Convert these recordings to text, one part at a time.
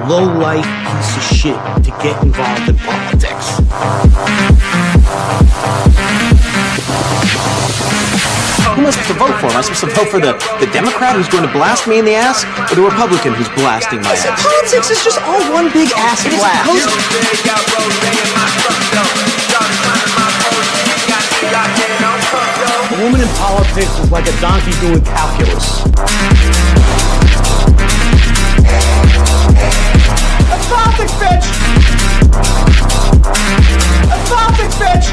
low-life piece of shit to get involved in politics. Who am I supposed to vote for? Am I supposed to vote for the Democrat who's going to blast me in the ass, or the Republican who's blasting my ass? Politics is just all one big ass blast. A woman in politics is like a donkey doing calculus. That's politics, bitch! That's politics, bitch!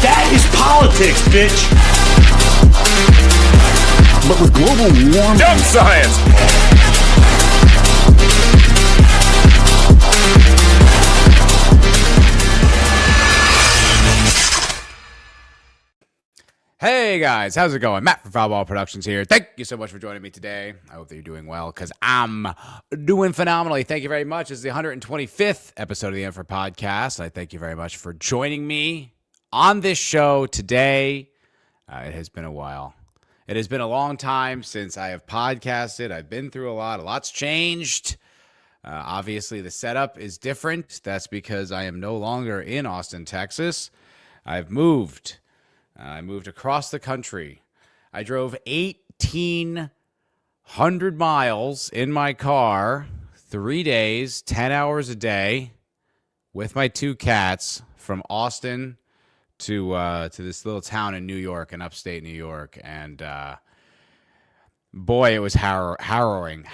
That is politics, bitch! But with global warming... Jump science! Hey guys, how's it going? Matt from Foulball Productions here. Thank you so much for joining me today. I hope that you're doing well, because I'm doing phenomenally. Thank you very much. This is the 125th episode of the MFer Podcast. I thank you very much for joining me on this show today. It has been a while. It has been a long time since I have podcasted. I've been through a lot. A lot's changed. Obviously, the setup is different. That's because I am no longer in Austin, Texas. I've moved. I moved across the country. I drove 1,800 miles in my car, 3 days, 10 hours a day, with my two cats from Austin to this little town in New York, in upstate New York. And boy, it was a harrowing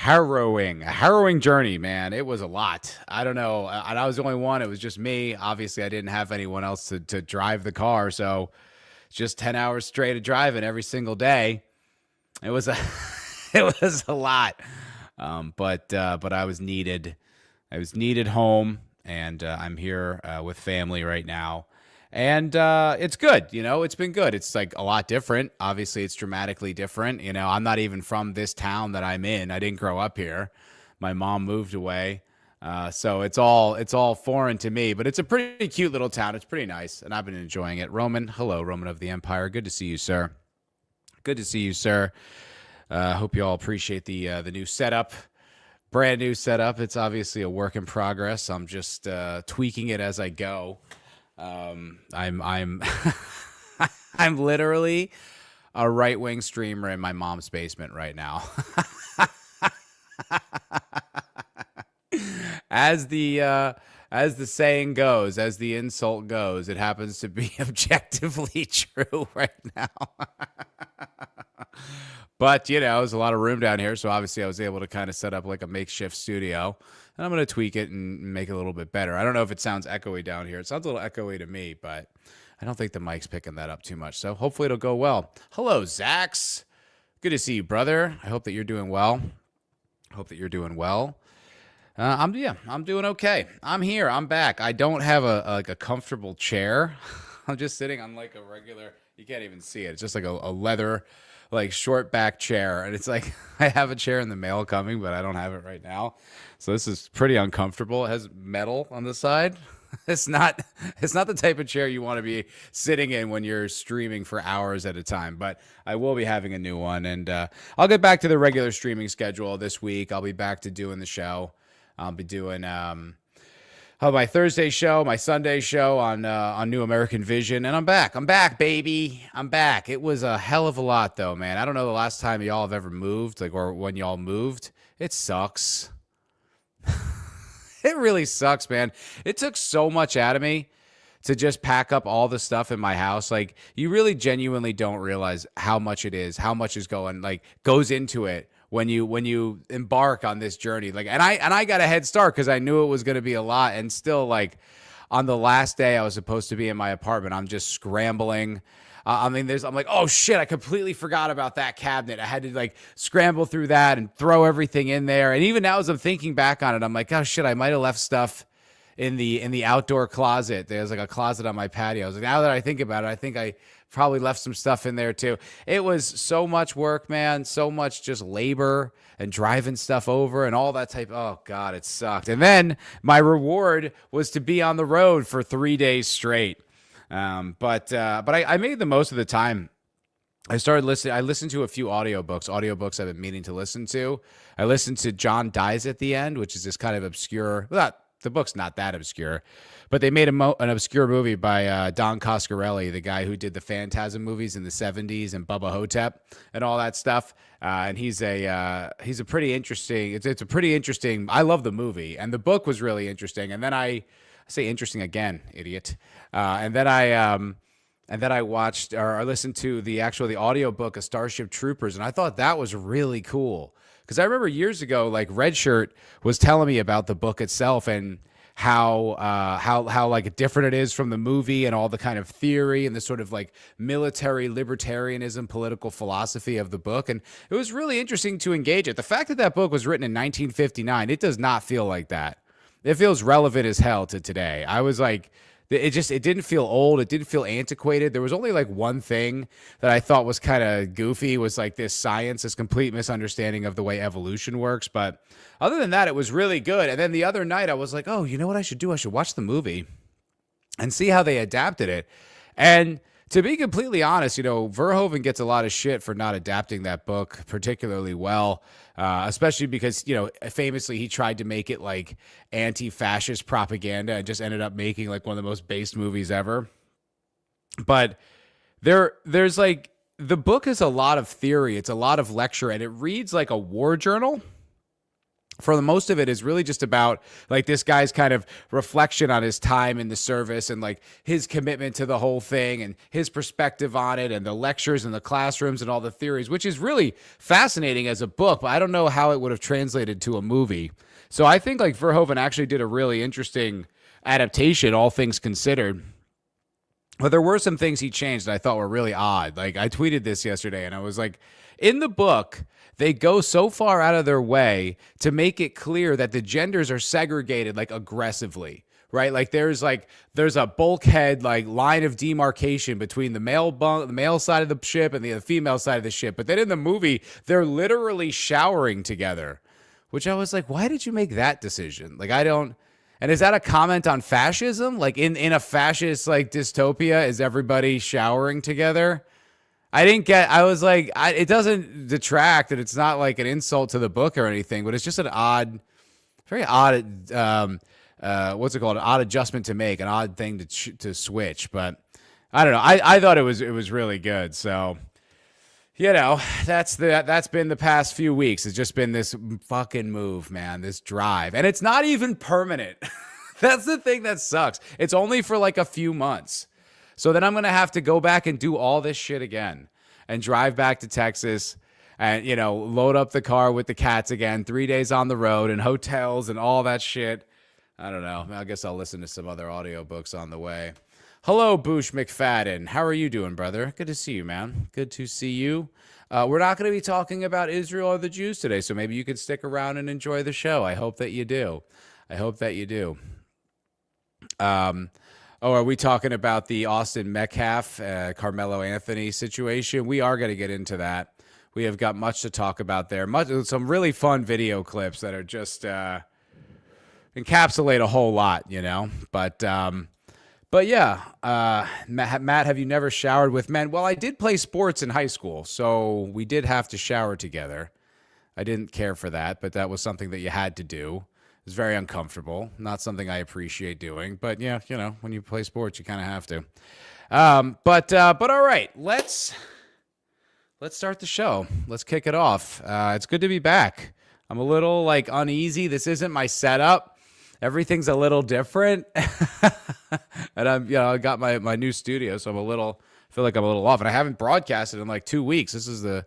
journey, man. It was a lot. I don't know. And I was the only one. It was just me. Obviously, I didn't have anyone else to drive the car, so just 10 hours straight of driving every single day. It was a lot. But I was needed. I was needed home, and I'm here with family right now. And it's good. You know, it's been good. It's like a lot different. Obviously, it's dramatically different. You know, I'm not even from this town that I'm in. I didn't grow up here. My mom moved away. So it's all foreign to me, but it's a pretty cute little town. It's pretty nice, and I've been enjoying it. Roman, hello, Roman of the Empire. Good to see you, sir. Good to see you, sir. Hope you all appreciate the new setup, brand new setup. It's obviously a work in progress. I'm just tweaking it as I go. I'm I'm literally a right-wing streamer in my mom's basement right now. As the saying goes, as the insult goes, it happens to be objectively true right now. But, you know, there's a lot of room down here, so obviously I was able to kind of set up like a makeshift studio. And I'm going to tweak it and make it a little bit better. I don't know if it sounds echoey down here. It sounds a little echoey to me, but I don't think the mic's picking that up too much. So hopefully it'll go well. Hello, Zax. Good to see you, brother. I hope that you're doing well. I'm doing okay. I'm here. I'm back. I don't have a comfortable chair. I'm just sitting on like a regular, you can't even see it. It's just like a leather, like short back chair. And it's like, I have a chair in the mail coming, but I don't have it right now. So this is pretty uncomfortable. It has metal on the side. It's not the type of chair you want to be sitting in when you're streaming for hours at a time, but I will be having a new one, and I'll get back to the regular streaming schedule this week. I'll be back to doing the show. I'll be doing my Thursday show, my Sunday show on New American Vision, and I'm back. I'm back, baby. I'm back. It was a hell of a lot, though, man. I don't know the last time y'all have ever moved, like, or when y'all moved. It sucks. It really sucks, man. It took so much out of me to just pack up all the stuff in my house. Like, you really genuinely don't realize how much it is, how much is goes into it when you embark on this journey. Like, and I got a head start because I knew it was going to be a lot. And still, like, on the last day I was supposed to be in my apartment, I'm just scrambling. I mean, I'm like, oh shit, I completely forgot about that cabinet. I had to like scramble through that and throw everything in there. And even now, as I'm thinking back on it, I'm like, oh shit, I might have left stuff in the outdoor closet. There's like a closet on my patio. I was like, now that I think about it, I think I probably left some stuff in there too. It was so much work, man. So much just labor and driving stuff over and all that type. Oh God, it sucked. And then my reward was to be on the road for 3 days straight. But I made the most of the time. I listened to a few audiobooks I've been meaning to listen to. I listened to John Dies at the End, which is this kind of obscure, the book's not that obscure, but they made an obscure movie by Don Coscarelli, the guy who did the Phantasm movies in the 70s and Bubba Hotep and all that stuff. And he's a pretty interesting, it's a pretty interesting, I love the movie, and the book was really interesting. And then I say interesting again, idiot. And then I watched or listened to the audiobook of Starship Troopers, and I thought that was really cool. Because I remember years ago, like Red Shirt was telling me about the book itself and how like different it is from the movie and all the kind of theory and the sort of like military libertarianism, political philosophy of the book. And it was really interesting to engage it. The fact that that book was written in 1959, it does not feel like that. It feels relevant as hell to today. I was like, it didn't feel old. It didn't feel antiquated. There was only like one thing that I thought was kind of goofy, was like this complete misunderstanding of the way evolution works. But other than that, it was really good. And then the other night I was like, oh, you know what I should do? I should watch the movie and see how they adapted it. And to be completely honest, Verhoeven gets a lot of shit for not adapting that book particularly well, especially because, famously he tried to make it like anti-fascist propaganda and just ended up making like one of the most based movies ever. But there's like, the book is a lot of theory. It's a lot of lecture, and it reads like a war journal. For the most of it is really just about like this guy's kind of reflection on his time in the service and like his commitment to the whole thing and his perspective on it and the lectures and the classrooms and all the theories, which is really fascinating as a book, but I don't know how it would have translated to a movie. So I think like Verhoeven actually did a really interesting adaptation, all things considered. But there were some things he changed that I thought were really odd. Like I tweeted this yesterday and I was like, in the book, they go so far out of their way to make it clear that the genders are segregated like aggressively, right? Like there's a bulkhead like line of demarcation between the male side of the ship and the female side of the ship. But then in the movie, they're literally showering together, which I was like, why did you make that decision? Like and is that a comment on fascism? Like in a fascist like dystopia, is everybody showering together? I was like, it doesn't detract, and it's not like an insult to the book or anything, but it's just very odd, what's it called? An odd adjustment to make, an odd thing to switch. But I don't know. I thought it was really good. So, that's been the past few weeks. It's just been this fucking move, man, this drive. And it's not even permanent. That's the thing that sucks. It's only for like a few months. So then I'm going to have to go back and do all this shit again and drive back to Texas and, load up the car with the cats again, 3 days on the road and hotels and all that shit. I don't know. I guess I'll listen to some other audiobooks on the way. Hello, Boosh McFadden. How are you doing, brother? Good to see you, man. Good to see you. We're not going to be talking about Israel or the Jews today, so maybe you could stick around and enjoy the show. I hope that you do. Are we talking about the Austin Metcalf, Karmelo Anthony situation? We are going to get into that. We have got much to talk about there. Some really fun video clips that are just encapsulate a whole lot, But yeah, Matt, have you never showered with men? Well, I did play sports in high school, so we did have to shower together. I didn't care for that, but that was something that you had to do. It's very uncomfortable. Not something I appreciate doing, but yeah, when you play sports, you kind of have to. But all right, let's start the show. Let's kick it off. It's good to be back. I'm a little uneasy. This isn't my setup. Everything's a little different, and I got my new studio, so feel like I'm a little off, and I haven't broadcasted in like 2 weeks. This is the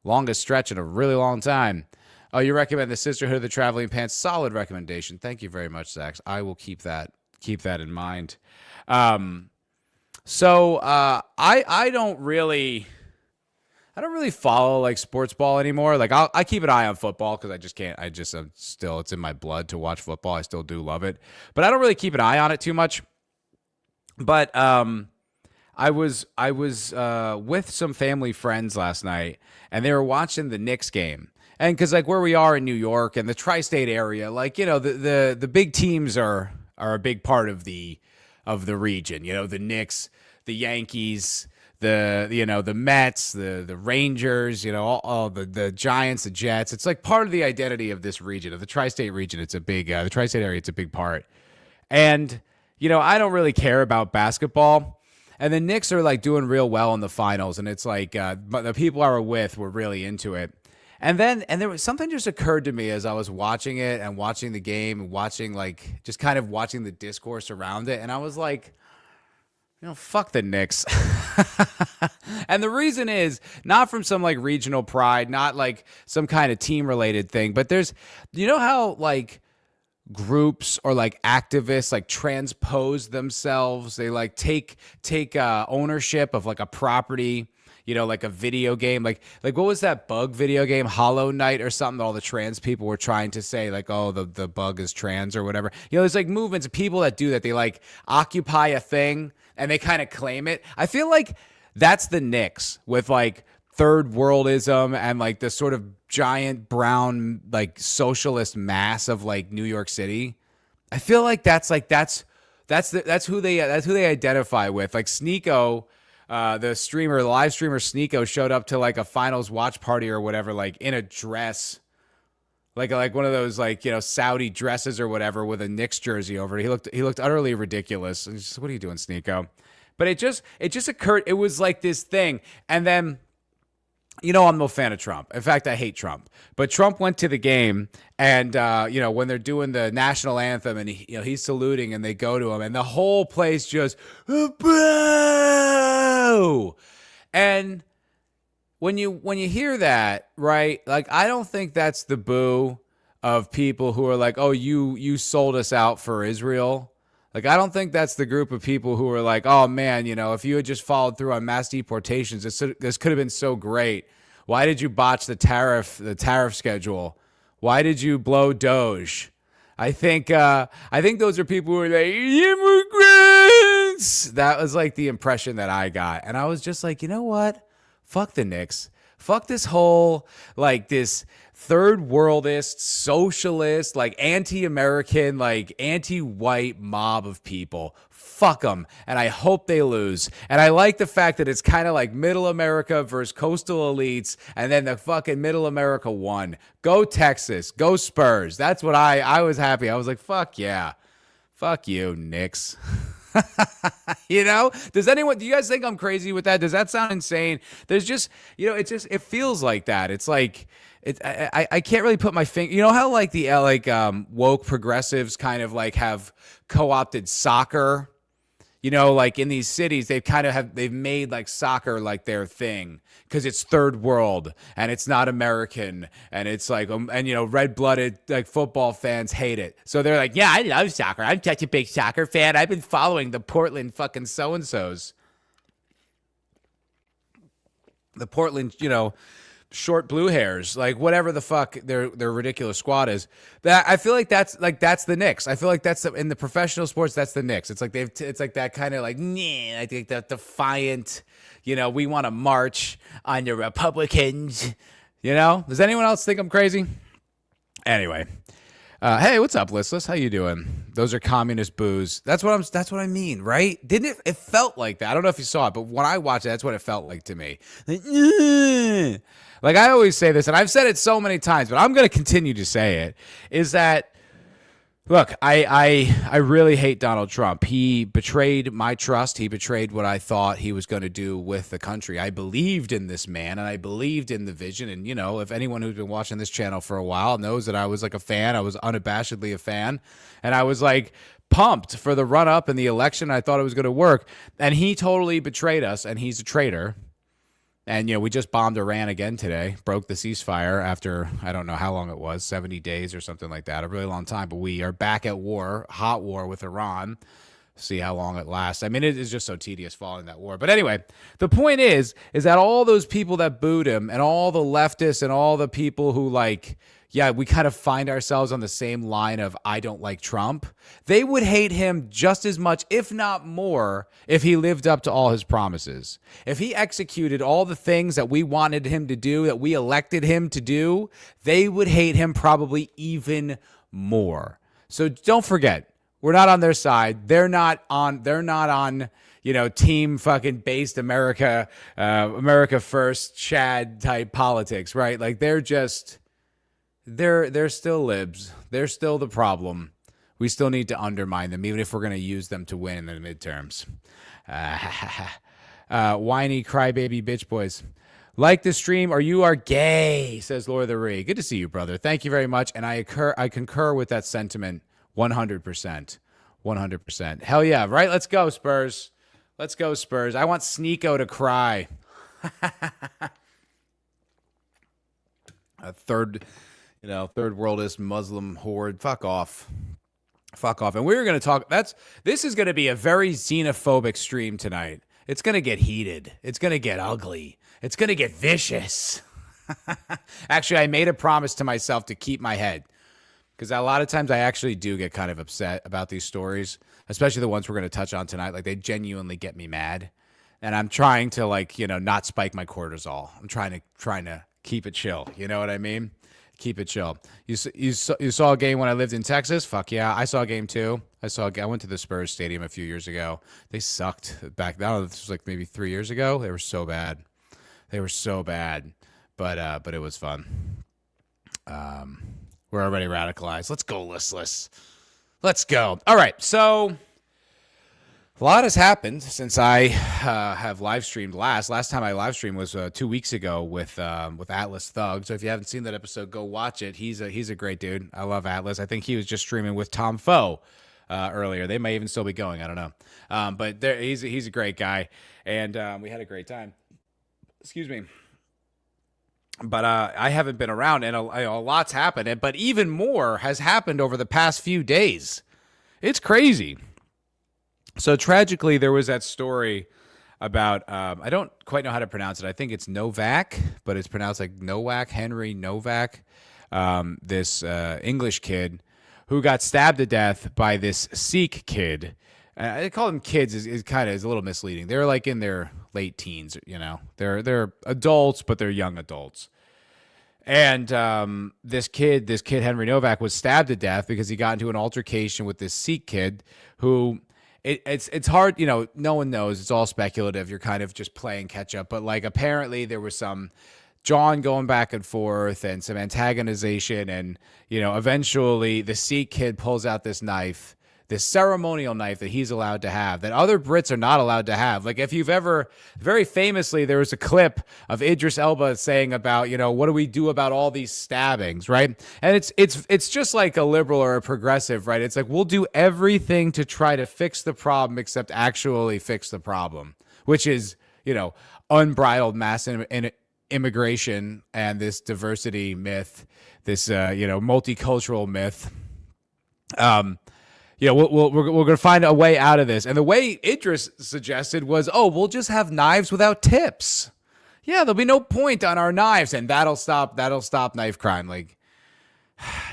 longest stretch in a really long time. Oh, you recommend the Sisterhood of the Traveling Pants? Solid recommendation. Thank you very much, Zach. I will keep that in mind. So I don't really follow like sports ball anymore. Like I keep an eye on football because I just can't. I'm still, it's in my blood to watch football. I still do love it, but I don't really keep an eye on it too much. But I was with some family friends last night, and they were watching the Knicks game. And because like where we are in New York and the tri-state area, like, you know, the big teams are a big part of the region. You know, the Knicks, the Yankees, the Mets, the Rangers, you know, all the Giants, the Jets. It's like part of the identity of this region, of the tri-state region. It's a big the tri-state area. It's a big part. And you know, I don't really care about basketball. And the Knicks are like doing real well in the finals, and it's like but the people I were with were really into it. And there was something just occurred to me as I was watching it and watching the game and watching like just kind of watching the discourse around it. And I was like, you know, fuck the Knicks. And the reason is not from some like regional pride, not like some kind of team related thing, but there's, you know how like groups or like activists like transpose themselves. They like take ownership of like a property, you know, like a video game, like what was that bug video game, Hollow Knight or something that all the trans people were trying to say like, oh, the bug is trans or whatever. You know, there's like movements of people that do that. They like occupy a thing and they kind of claim it. I feel like that's the Knicks with like third worldism and like the sort of giant brown like socialist mass of like New York City. I feel like that's who they identify with. Like Sneeko, the live streamer Sneeko showed up to like a finals watch party or whatever, like in a dress, like one of those like, you know, Saudi dresses or whatever with a Knicks jersey over it. He looked utterly ridiculous. Just, what are you doing, Sneeko? But it just occurred. It was like this thing, and then, you know, I'm no fan of Trump. In fact, I hate Trump. But Trump went to the game, and you know, when they're doing the national anthem, and he's saluting, and they go to him, and the whole place just boo. And when you hear that, right? Like, I don't think that's the boo of people who are like, oh, you sold us out for Israel. Like, I don't think that's the group of people who are like, oh, man, you know, if you had just followed through on mass deportations, this could have been so great. Why did you botch the tariff schedule? Why did you blow Doge? I think those are people who are like, immigrants. That was like the impression that I got. And I was just like, you know what? Fuck the Knicks. Fuck this whole, like, this third worldist, socialist, like anti-American, like anti-white mob of people. Fuck them. And I hope they lose. And I like the fact that it's kind of like middle America versus coastal elites. And then the fucking middle America won. Go Texas. Go Spurs. That's what I was happy. I was like, fuck yeah. Fuck you, Knicks. You know, do you guys think I'm crazy with that? Does that sound insane? There's just, you know, it feels like that. It's like, I can't really put my finger. You know how like the woke progressives kind of like have co-opted soccer. You know, like in these cities, they've made like soccer like their thing because it's third world and it's not American, and it's like and you know, red-blooded like football fans hate it. So they're like, yeah, I love soccer. I'm such a big soccer fan. I've been following the Portland fucking so-and-sos. The Portland, you know, short blue hairs, like whatever the fuck their ridiculous squad is. That I feel like that's the Knicks. I feel like that's in the professional sports, that's the Knicks. It's like it's like that kind of like, I think that defiant, you know, we want to march on the Republicans. You know, does anyone else think I'm crazy? Anyway, hey, what's up, Listless? How you doing? Those are communist boos. That's what I mean, right? Didn't it? It felt like that. I don't know if you saw it, but when I watched it, that's what it felt like to me. Like I always say this, and I've said it so many times, but I'm going to continue to say it, is that, look, I really hate Donald Trump. He betrayed my trust. He betrayed what I thought he was going to do with the country. I believed in this man, and I believed in the vision. And, you know, if anyone who's been watching this channel for a while knows that I was like a fan, I was unabashedly a fan, and I was like pumped for the run-up and the election. I thought it was going to work, and he totally betrayed us, and he's a traitor. And, you know, we just bombed Iran again today, broke the ceasefire after, I don't know how long it was, 70 days or something like that, a really long time. But we are back at war, hot war with Iran. See how long it lasts. I mean, it is just so tedious following that war. But anyway, the point is that all those people that booed him and all the leftists and all the people who we kind of find ourselves on the same line of I don't like Trump, they would hate him just as much, if not more, if he lived up to all his promises. If he executed all the things that we wanted him to do, that we elected him to do, they would hate him probably even more. So don't forget, we're not on their side. They're not on, team fucking based America first Chad type politics, right? Like they're still libs. They're still the problem. We still need to undermine them, even if we're going to use them to win in the midterms. Whiny crybaby bitch boys. Like the stream or you are gay, says Laura the Ree. Good to see you, brother. Thank you very much. And I concur with that sentiment 100%. 100%. Hell yeah, right? Let's go, Spurs. Let's go, Spurs. I want Sneeko to cry. A third worldist Muslim horde. Fuck off. And we're going to talk. This is going to be a very xenophobic stream tonight. It's going to get heated. It's going to get ugly. It's going to get vicious. Actually, I made a promise to myself to keep my head. Because a lot of times I actually do get kind of upset about these stories, especially the ones we're going to touch on tonight. Like they genuinely get me mad. And I'm trying to not spike my cortisol. I'm trying to keep it chill. You know what I mean? Keep it chill. You saw a game when I lived in Texas? Fuck yeah. I saw a game too. I went to the Spurs stadium a few years ago. They sucked back then. This was like maybe 3 years ago. They were so bad. But it was fun. We're already radicalized. Let's go, listless. Let's go. All right, so a lot has happened since I have live streamed last. Last time I live streamed was 2 weeks ago with Atlas Thug. So if you haven't seen that episode, go watch it. He's a great dude. I love Atlas. I think he was just streaming with Tom Foe earlier. They may even still be going. I don't know. But he's a great guy, and we had a great time. Excuse me. But I haven't been around, and a lot's happened. But even more has happened over the past few days. It's crazy. So tragically, there was that story about, I don't quite know how to pronounce it. I think it's Nowak, but it's pronounced like Nowak, Henry Nowak. This English kid who got stabbed to death by this Sikh kid. I call them kids is a little misleading. They're like in their late teens, They're adults, but they're young adults. And this kid Henry Nowak was stabbed to death because he got into an altercation with this Sikh kid who it's hard, no one knows. It's all speculative. You're kind of just playing catch up. But apparently there was some John going back and forth and some antagonization, and eventually the Sikh kid pulls out this knife, this ceremonial knife that he's allowed to have, that other Brits are not allowed to have. Like if you've ever, very famously, there was a clip of Idris Elba saying about, what do we do about all these stabbings, right? And it's just like a liberal or a progressive, right? It's like, we'll do everything to try to fix the problem except actually fix the problem, which is, unbridled mass immigration and this diversity myth, this, multicultural myth. We're going to find a way out of this. And the way Idris suggested was, we'll just have knives without tips. Yeah, there'll be no point on our knives, and that'll stop knife crime. Like,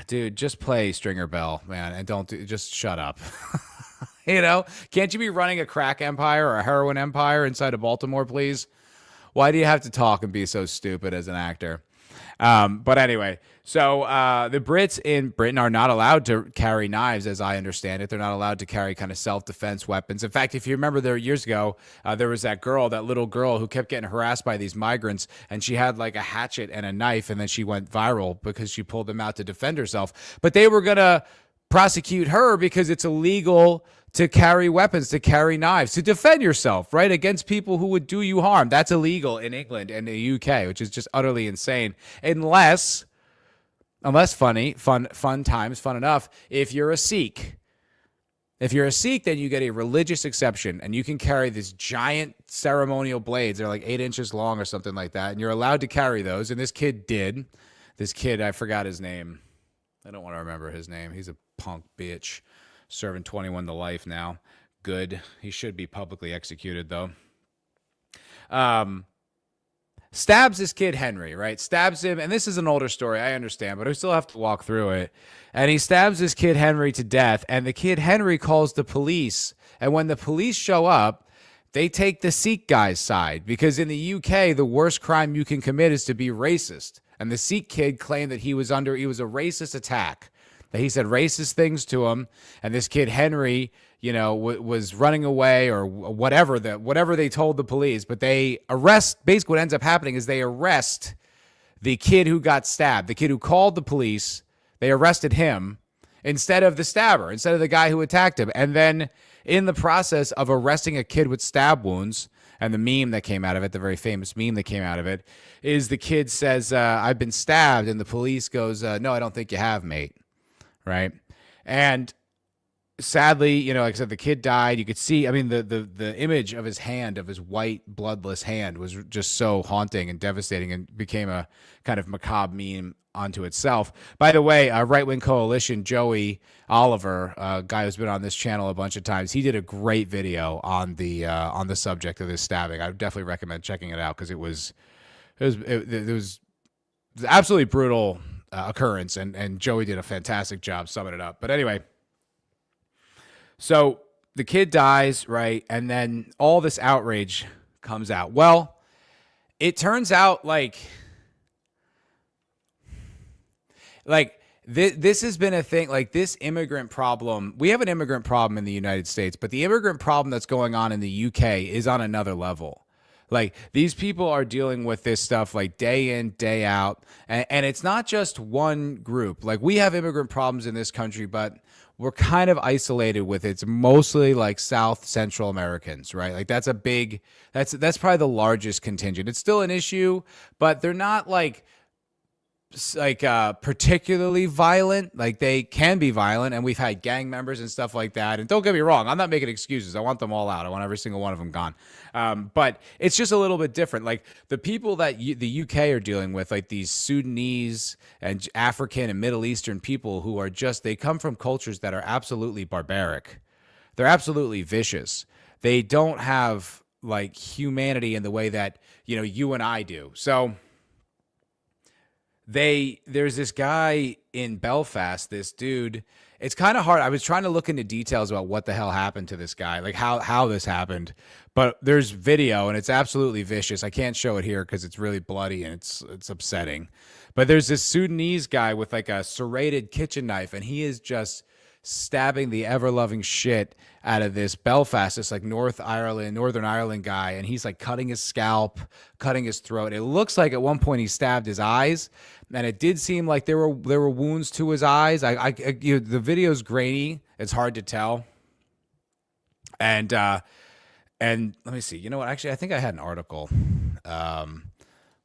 dude, just play Stringer Bell, man, and just shut up. Can't you be running a crack empire or a heroin empire inside of Baltimore, please? Why do you have to talk and be so stupid as an actor? But anyway, so the Brits in Britain are not allowed to carry knives, as I understand it. They're not allowed to carry kind of self-defense weapons. In fact, if you remember there years ago, there was that little girl who kept getting harassed by these migrants, and she had like a hatchet and a knife, and then she went viral because she pulled them out to defend herself. But they were going to prosecute her because it's illegal to carry weapons, to carry knives, to defend yourself, right, against people who would do you harm. That's illegal in England and the UK, which is just utterly insane. Unless fun enough, if you're a Sikh. If you're a Sikh, then you get a religious exception, and you can carry these giant ceremonial blades. They're like 8 inches long or something like that, and you're allowed to carry those, and this kid did. This kid, I forgot his name. I don't want to remember his name. He's a punk bitch. Serving 21 to life now. good. He should be publicly executed, though. Stabs this kid Henry, right? Stabs him, and this is an older story, I understand, but I still have to walk through it. And he stabs this kid Henry to death, and the kid Henry calls the police. And when the police show up, they take the Sikh guy's side, because in the UK, the worst crime you can commit is to be racist. And the Sikh kid claimed that he was a racist attack, that he said racist things to him, and this kid Henry, you know, was running away or whatever they told the police. But they arrest. Basically, what ends up happening is they arrest the kid who got stabbed, the kid who called the police. They arrested him instead of the stabber, instead of the guy who attacked him. And then in the process of arresting a kid with stab wounds, and the meme that came out of it, the very famous meme that came out of it, is the kid says, "I've been stabbed," and the police goes, "No, I don't think you have, mate." Right? And sadly, you know, like I said, the kid died. You could see, I mean, the image of his hand, of his white, bloodless hand, was just so haunting and devastating, and became a kind of macabre meme onto itself. By the way, Right Wing Coalition, Joey Oliver, a guy who's been on this channel a bunch of times, he did a great video on the subject of this stabbing. I would definitely recommend checking it out, because it was absolutely brutal occurrence, and Joey did a fantastic job summing it up. But anyway, so the kid dies, right? And then all this outrage comes out. Well, it turns out like this has been a thing, like this immigrant problem. We have an immigrant problem in the United States, but the immigrant problem that's going on in the UK is on another level. Like, these people are dealing with this stuff like day in, day out. And it's not just one group. Like, we have immigrant problems in this country, but we're kind of isolated with it. It's mostly like South Central Americans, right? Like, that's probably the largest contingent. It's still an issue, but they're not like particularly violent. Like, they can be violent, and we've had gang members and stuff like that. And don't get me wrong, I'm not making excuses. I want them all out. I want every single one of them gone. But it's just a little bit different. Like, the people that the UK are dealing with, like these Sudanese and African and Middle Eastern people who are they come from cultures that are absolutely barbaric. They're absolutely vicious. They don't have like humanity in the way that, you know, you and I do. So there's this guy in Belfast, this dude. It's kind of hard. I was trying to look into details about what the hell happened to this guy, like how this happened. But there's video, and it's absolutely vicious. I can't show it here because it's really bloody and it's upsetting. But there's this Sudanese guy with like a serrated kitchen knife, and he is just stabbing the ever-loving shit out of this Belfast, this like Northern Ireland guy, and he's like cutting his scalp, cutting his throat. It looks like at one point he stabbed his eyes, and it did seem like there were wounds to his eyes. The video's grainy; it's hard to tell. And let me see. You know what? Actually, I think I had an article.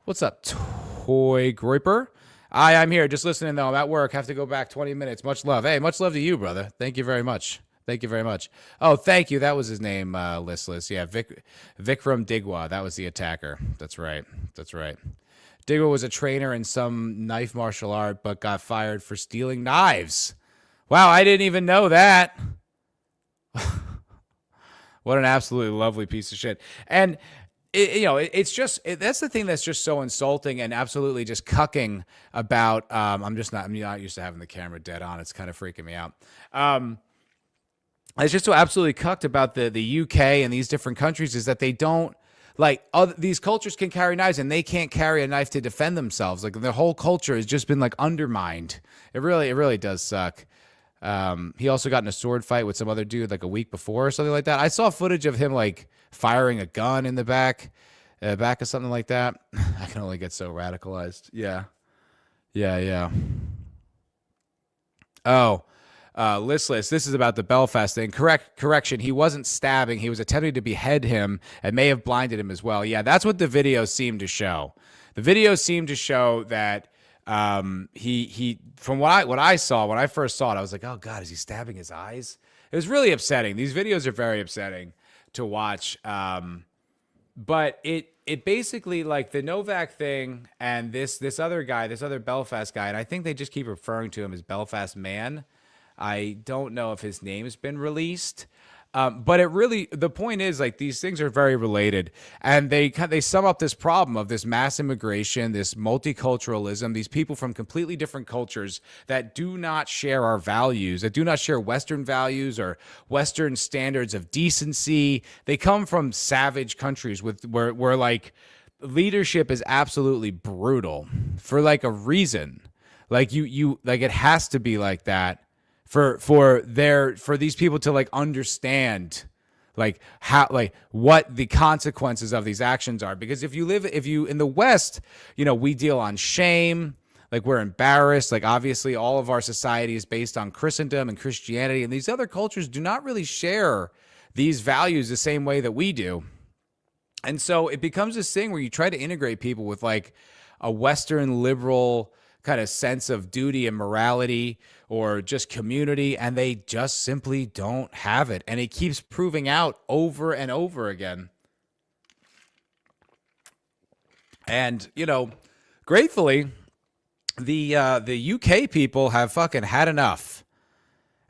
What's up, Toy Groiper? I'm here, just listening though. I'm at work. Have to go back 20 minutes. Much love. Hey, much love to you, brother. Thank you very much. Thank you very much. Oh, thank you. That was his name, listless. Yeah, Vikram Digwa. That was the attacker. That's right. Digwa was a trainer in some knife martial art, but got fired for stealing knives. Wow, I didn't even know that. What an absolutely lovely piece of shit. And it's just that's the thing that's just so insulting and absolutely just cucking about. I'm not used to having the camera dead on. It's kind of freaking me out. It's just so absolutely cucked about the UK and these different countries is that they don't like these cultures can carry knives and they can't carry a knife to defend themselves. Like their whole culture has just been like undermined. It really does suck. He also got in a sword fight with some other dude like a week before or something like that. I saw footage of him like firing a gun in the back of something like that. I can only get so radicalized. Yeah. Oh, listless. This is about the Belfast thing. Correction. He wasn't stabbing. He was attempting to behead him and may have blinded him as well. Yeah, that's what the video seemed to show. The video seemed to show that he from what I saw when I first saw it, I was like, oh God, is he stabbing his eyes? It was really upsetting. These videos are very upsetting to watch. But it basically, like the Nowak thing and this other guy, this other Belfast guy, and I think they just keep referring to him as Belfast Man. I don't know if his name has been released. But it really, the point is, like, these things are very related, and they sum up this problem of this mass immigration, this multiculturalism, these people from completely different cultures that do not share our values, that do not share Western values or Western standards of decency. They come from savage countries where like leadership is absolutely brutal for like a reason. Like you like it has to be like that for these people to like understand like how, like what the consequences of these actions are. Because if you in the West, you know, we deal on shame, like we're embarrassed. Like obviously all of our society is based on Christendom and Christianity, and these other cultures do not really share these values the same way that we do. And so it becomes this thing where you try to integrate people with like a Western liberal kind of sense of duty and morality or just community, and they just simply don't have it. And it keeps proving out over and over again. And, you know, gratefully, the UK people have fucking had enough.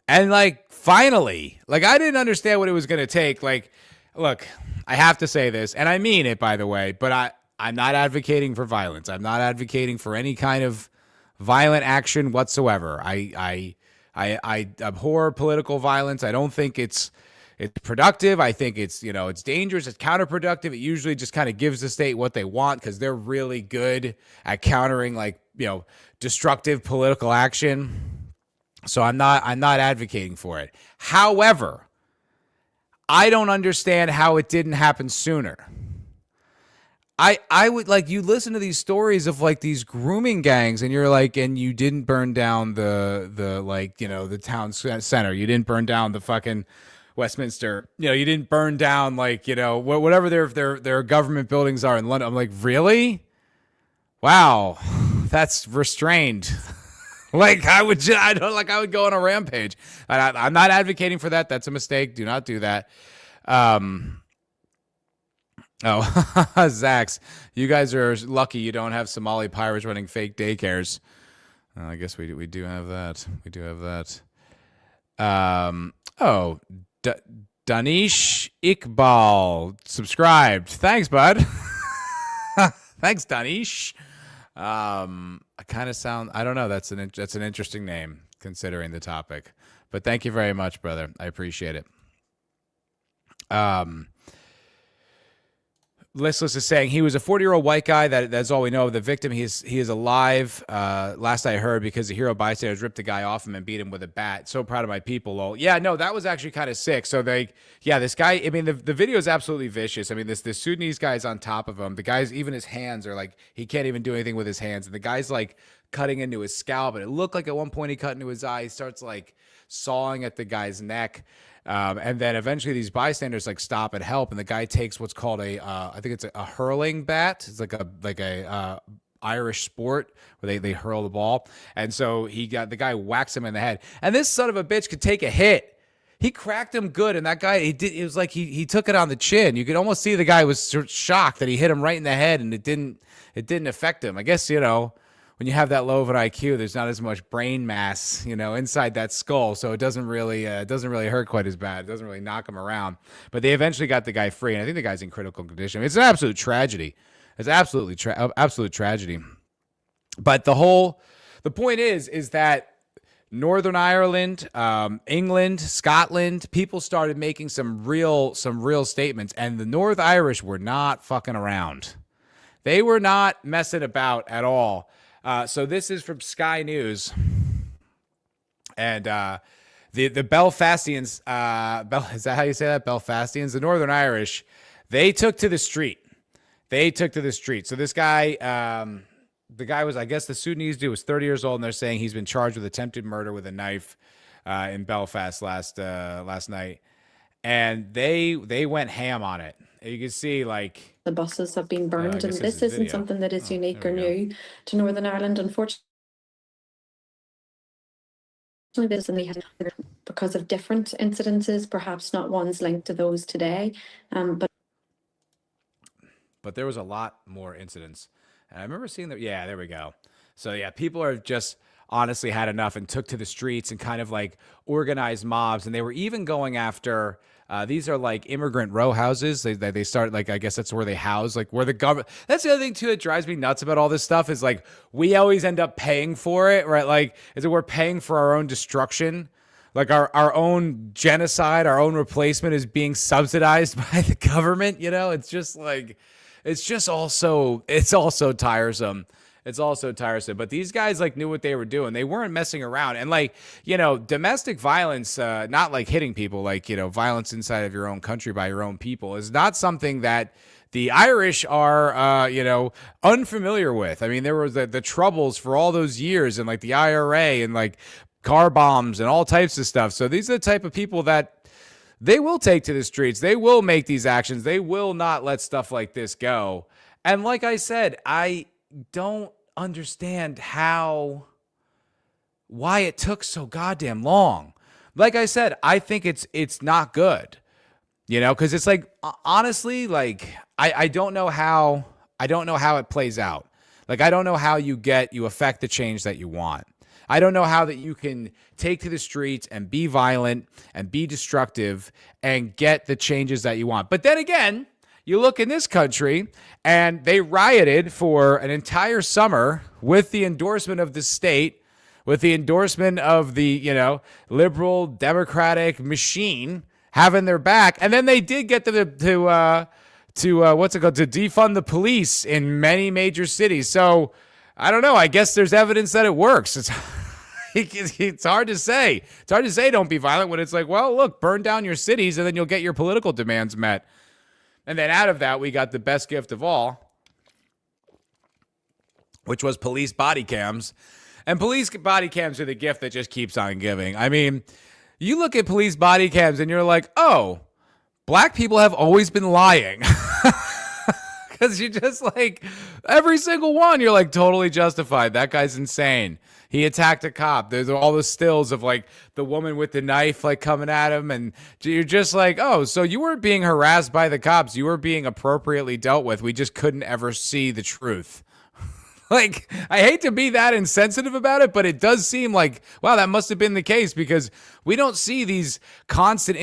And like, finally, like I didn't understand what it was going to take. Like, look, I have to say this, and I mean it, by the way, but I'm not advocating for violence. I'm not advocating for any kind of violent action whatsoever. I abhor political violence. I don't think it's productive. I think it's, you know, it's dangerous. It's counterproductive. It usually just kind of gives the state what they want because they're really good at countering like, you know, destructive political action. So I'm not advocating for it. However, I don't understand how it didn't happen sooner. I would like, you listen to these stories of like these grooming gangs and you're like, and you didn't burn down the like, you know, the town center. You didn't burn down the fucking Westminster. You know, you didn't burn down like, you know, whatever their government buildings are in London. I'm like, really? Wow. That's restrained. Like I would go on a rampage. I'm not advocating for that. That's a mistake. Do not do that. Oh, Zax, you guys are lucky you don't have Somali pirates running fake daycares. I guess we do have that. We do have that. Danish Iqbal subscribed. Thanks, bud. Thanks, Danish. I kind of sound, I don't know. That's an interesting name considering the topic, but thank you very much, brother. I appreciate it. Listless is saying he was a 40-year-old white guy. That's all we know of the victim. He is alive. Last I heard, because the hero bystanders ripped the guy off him and beat him with a bat. So proud of my people, lol. Yeah, no, that was actually kind of sick. So this guy, I mean, the video is absolutely vicious. I mean, this Sudanese guy is on top of him. The guy's, even his hands are like, he can't even do anything with his hands. And the guy's like cutting into his scalp. And it looked like at one point he cut into his eye. He starts like sawing at the guy's neck. And then eventually these bystanders like stop and help, and the guy takes what's called I think it's a hurling bat. It's like a Irish sport where they hurl the ball. And so the guy whacks him in the head, and this son of a bitch could take a hit. He cracked him good, and that guy, it was like he took it on the chin. You could almost see the guy was shocked that he hit him right in the head, and it didn't affect him. I guess, you know, when you have that low of an IQ, there's not as much brain mass, you know, inside that skull, so it doesn't really hurt quite as bad. It doesn't really knock him around. But they eventually got the guy free, and I think the guy's in critical condition. I mean, it's an absolute tragedy. It's absolute tragedy. But the point is that Northern Ireland, England, Scotland, people started making some real statements, and the North Irish were not fucking around. They were not messing about at all. So this is from Sky News, and the Belfastians, is that how you say that? Belfastians, the Northern Irish, they took to the street. So this guy, the guy was, I guess the Sudanese dude was 30 years old, and they're saying he's been charged with attempted murder with a knife in Belfast last night, and they went ham on it. You can see like the buses have been burned, and this isn't something that is unique or new to Northern Ireland. Unfortunately, this only has because of different incidences, perhaps not ones linked to those today, but there was a lot more incidents. And I remember seeing that. Yeah, there we go. So yeah, people are just honestly had enough and took to the streets and kind of like organized mobs. And they were even going after, these are like immigrant row houses. They start like, I guess that's where they house, like where the government, that's the other thing too that drives me nuts about all this stuff is like, we always end up paying for it, right? Like, is it we're paying for our own destruction? Like our own genocide, our own replacement is being subsidized by the government, you know? It's just like, it's all so tiresome. It's also tiresome. But these guys like knew what they were doing. They weren't messing around. And like, you know, domestic violence, not like hitting people, like, you know, violence inside of your own country by your own people is not something that the Irish are, you know, unfamiliar with. I mean, there was the troubles for all those years and like the IRA and like car bombs and all types of stuff. So these are the type of people that they will take to the streets. They will make these actions. They will not let stuff like this go. And like I said, I don't understand why it took so goddamn long. Like I said, I think it's not good, you know, because it's like, honestly, like I don't know how it plays out. Like, I don't know how you affect the change that you want. I don't know how that you can take to the streets and be violent and be destructive and get the changes that you want. But then again, you look in this country and they rioted for an entire summer with the endorsement of the state, with the endorsement of the, you know, liberal democratic machine having their back. And then they did get to defund the police in many major cities. So I don't know. I guess there's evidence that it works. It's hard to say. It's hard to say don't be violent when it's like, well, look, burn down your cities and then you'll get your political demands met. And then out of that, we got the best gift of all, which was police body cams. And police body cams are the gift that just keeps on giving. I mean, you look at police body cams and you're like, oh, black people have always been lying. Because you just like, every single one, you're like totally justified. That guy's insane. He attacked a cop. There's all the stills of like the woman with the knife like coming at him. And you're just like, oh, so you weren't being harassed by the cops. You were being appropriately dealt with. We just couldn't ever see the truth. Like, I hate to be that insensitive about it, but it does seem like, wow, that must have been the case because we don't see these constant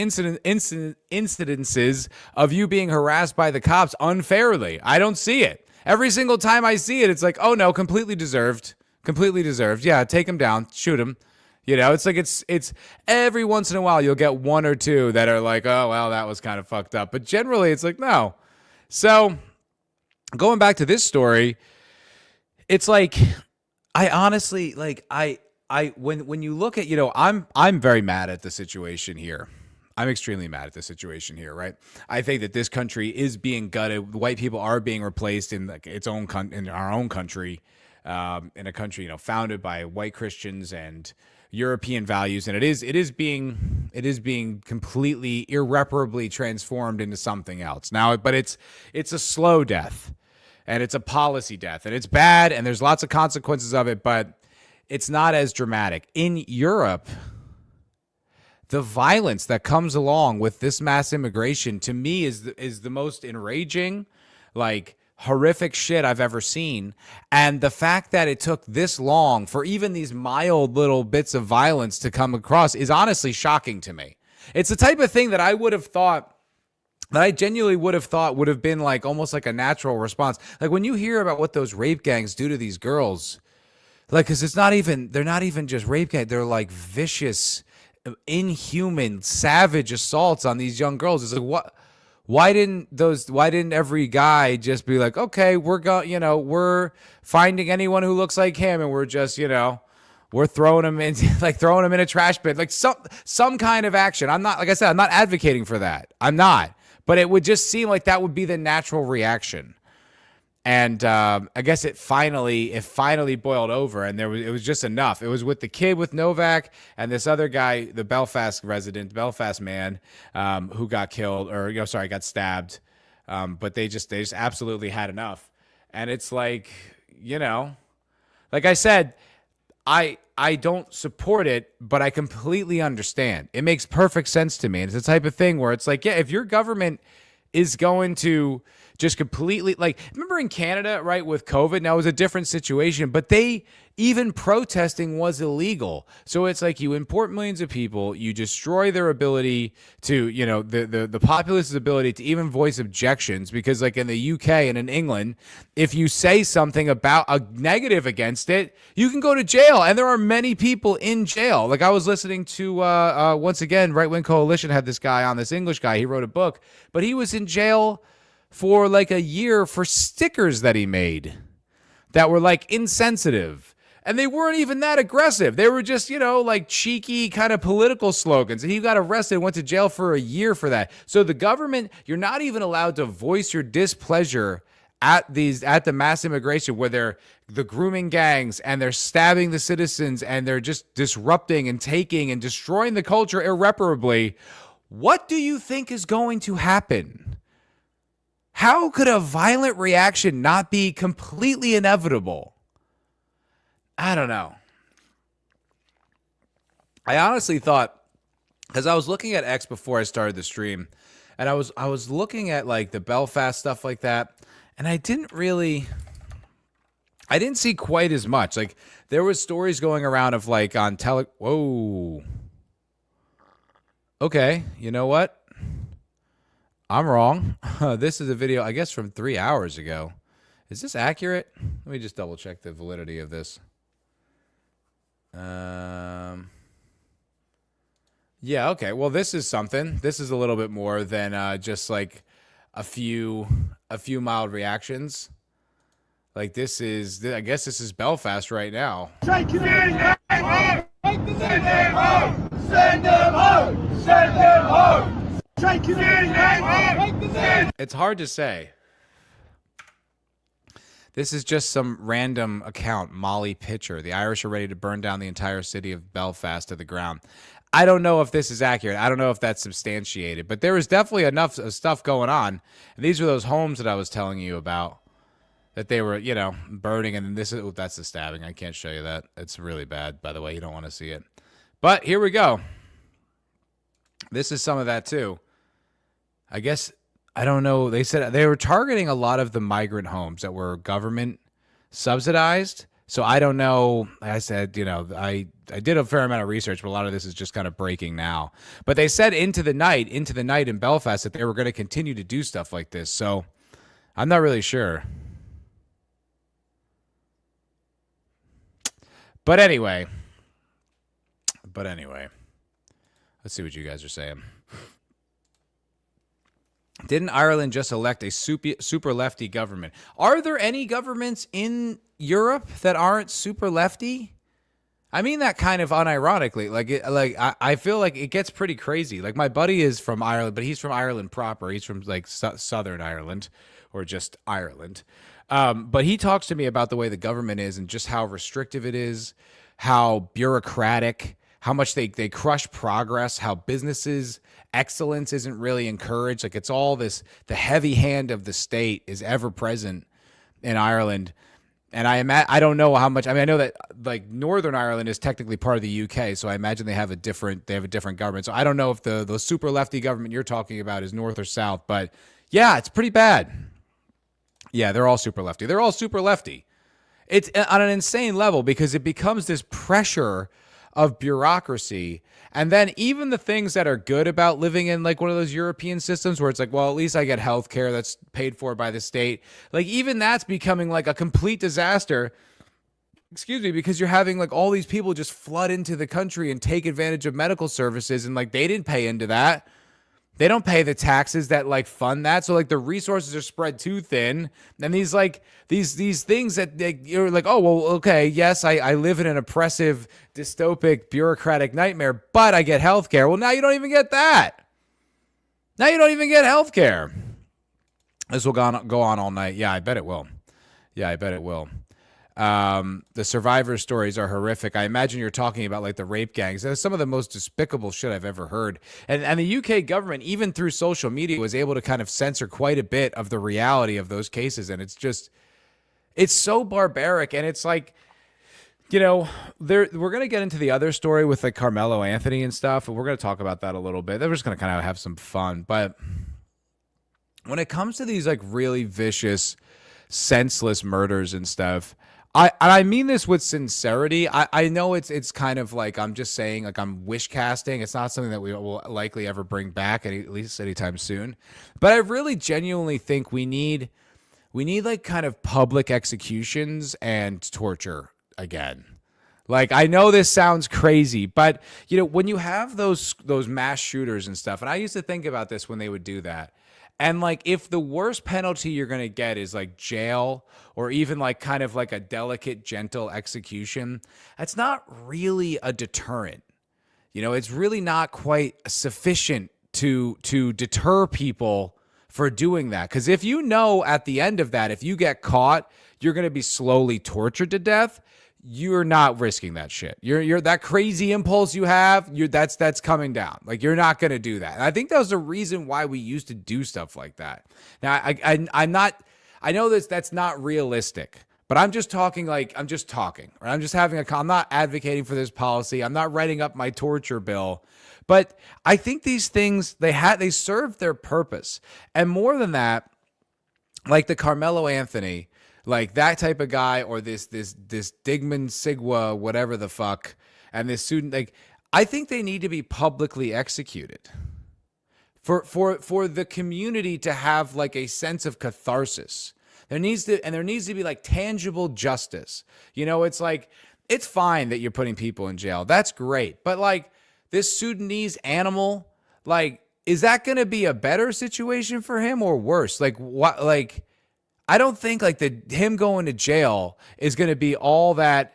incidences of you being harassed by the cops unfairly. I don't see it. Every single time I see it, it's like, oh no, completely deserved. Completely deserved. Yeah, take him down, shoot him. You know, it's like it's every once in a while you'll get one or two that are like, oh, well, that was kind of fucked up. But generally it's like, no. So going back to this story, it's like, I honestly, like, when you look at, you know, I'm very mad at the situation here. I'm extremely mad at the situation here, right? I think that this country is being gutted. White people are being replaced in like in our own country, in a country, you know, founded by white Christians and European values, and it is being completely irreparably transformed into something else now. But it's a slow death. And it's a policy death, and it's bad, and there's lots of consequences of it, but it's not as dramatic. In Europe, the violence that comes along with this mass immigration, to me, is the most enraging, like, horrific shit I've ever seen. And the fact that it took this long for even these mild little bits of violence to come across is honestly shocking to me. It's the type of thing that I would have thought, that I genuinely would have thought would have been like almost like a natural response. Like when you hear about what those rape gangs do to these girls, like, cause they're not even just rape gangs. They're like vicious, inhuman, savage assaults on these young girls. It's like, why didn't every guy just be like, okay, we're finding anyone who looks like him and we're just, you know, we're throwing them in a trash bin, like some kind of action. I'm not, like I said, I'm not advocating for that. I'm not. But it would just seem like that would be the natural reaction. And I guess it finally boiled over, and it was just enough. It was with the kid with Nowak and this other guy, the Belfast man, who got killed got stabbed. But they just absolutely had enough. And it's like, you know, like I said, I don't support it, but I completely understand. It makes perfect sense to me. And it's the type of thing where it's like, yeah, if your government is going to just completely, like, remember in Canada, right, with COVID? Now it was a different situation, but even protesting was illegal. So it's like you import millions of people, you destroy their ability to, the populace's ability to even voice objections, because like in the UK and in England, if you say something about a negative against it, you can go to jail. And there are many people in jail. Like I was listening to, once again, Right Wing Coalition had this guy on, this English guy. He wrote a book, but he was in jail for like a year for stickers that he made that were like insensitive. And they weren't even that aggressive. They were just, like cheeky kind of political slogans. And he got arrested and went to jail for a year for that. So the government, you're not even allowed to voice your displeasure at the mass immigration, where they're the grooming gangs and they're stabbing the citizens and they're just disrupting and taking and destroying the culture irreparably. What do you think is going to happen? How could a violent reaction not be completely inevitable? I don't know. I honestly thought, because I was looking at X before I started the stream, and I was looking at like the Belfast stuff like that, and I didn't see quite as much. Like there was stories going around of like on whoa. Okay, you know what? I'm wrong. This is a video, I guess, from 3 hours ago. Is this accurate? Let me just double check the validity of this. Yeah, okay. Well, this is something. This is a little bit more than just like a few mild reactions. Like this is, I guess this is Belfast right now. Send them home! Send them home! Send them home! It's hard to say. This is just some random account, Molly Pitcher. The Irish are ready to burn down the entire city of Belfast to the ground. I don't know if this is accurate. I don't know if that's substantiated, but there was definitely enough stuff going on. And these were those homes that I was telling you about that they were, burning. And that's the stabbing. I can't show you that. It's really bad, by the way. You don't want to see it. But here we go. This is some of that too. I guess, I don't know. They said they were targeting a lot of the migrant homes that were government subsidized. So I don't know. I said, I did a fair amount of research, but a lot of this is just kind of breaking now. But they said into the night in Belfast that they were going to continue to do stuff like this. So I'm not really sure. But anyway, let's see what you guys are saying. Didn't Ireland just elect a super lefty government? Are there any governments in Europe that aren't super lefty? I mean that kind of unironically. I feel like it gets pretty crazy. Like my buddy is from Ireland, but he's from Ireland proper. He's from like Southern Ireland, or just Ireland. But he talks to me about the way the government is and just how restrictive it is, how bureaucratic, how much they crush progress, how businesses excellence isn't really encouraged. Like it's all this, the heavy hand of the state is ever present in Ireland. And I don't know how much. I mean, I know that like Northern Ireland is technically part of the UK, so I imagine they have a different government. So I don't know if the super lefty government you're talking about is north or south, but yeah, it's pretty bad. Yeah, they're all super lefty. They're all super lefty. It's on an insane level because it becomes this pressure of bureaucracy. And then even the things that are good about living in like one of those European systems where it's like, well, at least I get health care that's paid for by the state. Like even that's becoming like a complete disaster. Excuse me, because you're having like all these people just flood into the country and take advantage of medical services. And like they didn't pay into that. They don't pay the taxes that like fund that. So like the resources are spread too thin. And these like these things that you're like, oh, well, okay, yes, I live in an oppressive, dystopic, bureaucratic nightmare, but I get healthcare. Well, now you don't even get that. Now you don't even get healthcare. This will go on all night. Yeah, I bet it will. The survivor stories are horrific. I imagine you're talking about like the rape gangs. That's some of the most despicable shit I've ever heard. And the UK government, even through social media, was able to kind of censor quite a bit of the reality of those cases. And it's so barbaric. And it's like, we're going to get into the other story with like Karmelo Anthony and stuff. And we're going to talk about that a little bit. We're just going to kind of have some fun. But when it comes to these like really vicious, senseless murders and stuff, I mean this with sincerity. I know it's kind of like I'm just saying, like, I'm wish casting. It's not something that we will likely ever bring back at least anytime soon. But I really genuinely think we need like kind of public executions and torture again. Like, I know this sounds crazy, but you know, when you have those mass shooters and stuff, and I used to think about this when they would do that. And like, if the worst penalty you're going to get is like jail or even like kind of like a delicate, gentle execution, that's not really a deterrent. You know, it's really not quite sufficient to deter people for doing that. Because if you know at the end of that, if you get caught, you're going to be slowly tortured to death. You're not risking that shit. You're that crazy impulse you have. That's coming down. Like, you're not going to do that. And I think that was the reason why we used to do stuff like that. Now, I'm not. I know that's not realistic, but I'm just talking. Like, I'm just talking. Right? I'm just having I'm not advocating for this policy. I'm not writing up my torture bill. But I think these things they served their purpose, and more than that, like the Karmelo Anthony. Like that type of guy, or this Digman Sigwa, whatever the fuck, and this student, like, I think they need to be publicly executed for the community to have like a sense of catharsis. There needs to be like tangible justice. You know, it's like, it's fine that you're putting people in jail. That's great. But like this Sudanese animal, like, is that going to be a better situation for him or worse? Like, what, like, I don't think like him going to jail is going to be all that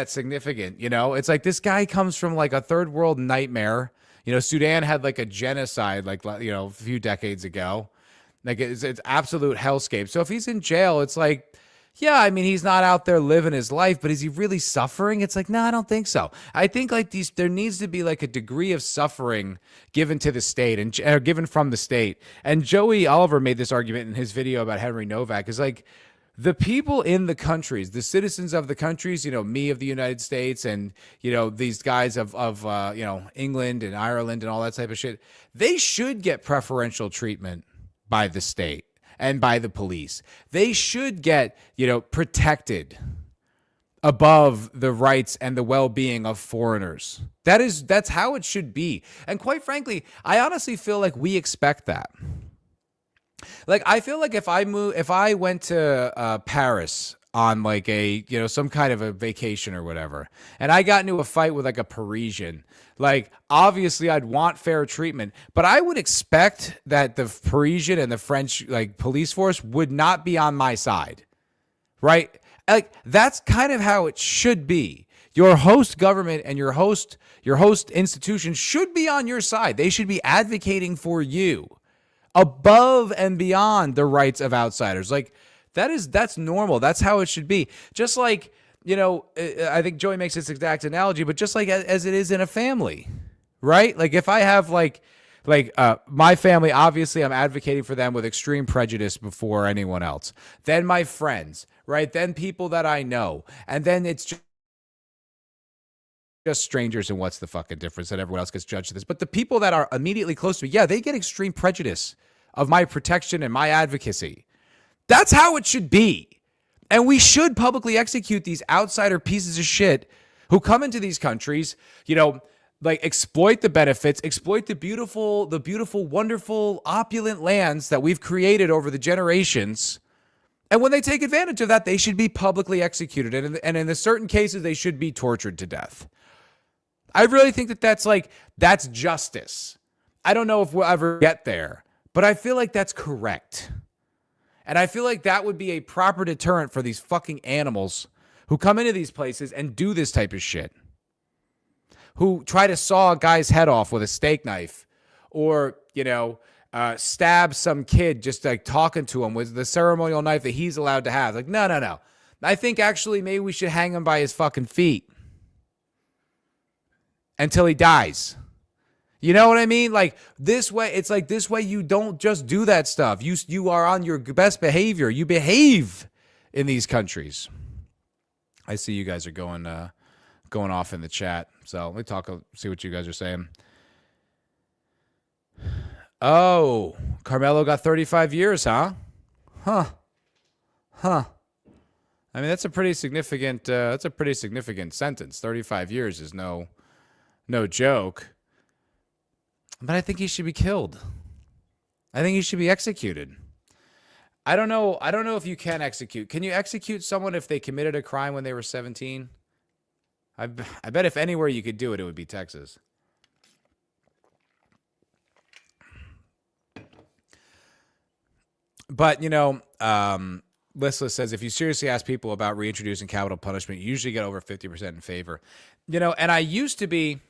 significant. You know, it's like this guy comes from like a third world nightmare. You know, Sudan had like a genocide, like, you know, a few decades ago. Like, it's absolute hellscape. So if he's in jail, it's like, yeah, I mean, he's not out there living his life, but is he really suffering? It's like, no, I don't think so. I think like there needs to be like a degree of suffering given to the state and given from the state. And Joey Oliver made this argument in his video about Henry Nowak, is like, the people in the countries, the citizens of the countries, you know, me of the United States and, you know, these guys of you know, England and Ireland and all that type of shit, they should get preferential treatment by the state and by the police. They should get, you know, protected above the rights and the well-being of foreigners. That's how it should be. And quite frankly, I honestly feel like we expect that. Like, I feel like if I went to Paris on like a, you know, some kind of a vacation or whatever, and I got into a fight with like a Parisian, like, obviously I'd want fair treatment, but I would expect that the Parisian and the French like police force would not be on my side, right? Like, that's kind of how it should be. Your host government and your host institution should be on your side. They should be advocating for you above and beyond the rights of outsiders. Like, that's normal. That's how it should be. Just like, you know, I think Joey makes this exact analogy, but just like as it is in a family, right? Like, if I have like my family, obviously I'm advocating for them with extreme prejudice before anyone else. Then my friends, right? Then people that I know. And then it's just strangers, and what's the fucking difference that everyone else gets judged to this? But the people that are immediately close to me, yeah, they get extreme prejudice of my protection and my advocacy. That's how it should be. And we should publicly execute these outsider pieces of shit who come into these countries, you know, like, exploit the benefits, exploit the beautiful, wonderful, opulent lands that we've created over the generations. And when they take advantage of that, they should be publicly executed. And in certain cases, they should be tortured to death. I really think that's justice. I don't know if we'll ever get there, but I feel like that's correct. And I feel like that would be a proper deterrent for these fucking animals who come into these places and do this type of shit. Who try to saw a guy's head off with a steak knife, or, you know, stab some kid just like talking to him with the ceremonial knife that he's allowed to have. Like, no. I think actually maybe we should hang him by his fucking feet until he dies. You know what I mean? Like, this way, it's like this way you don't just do that stuff. You are on your best behavior. You behave in these countries. I see you guys are going off in the chat. So let me see what you guys are saying. Oh, Karmelo got 35 years, huh? Huh. I mean, that's a pretty significant sentence. 35 years is no joke. But I think he should be killed. I think he should be executed. I don't know if you can execute. Can you execute someone if they committed a crime when they were 17? I bet if anywhere you could do it, it would be Texas. But, Listless says, if you seriously ask people about reintroducing capital punishment, you usually get over 50% in favor. And I used to be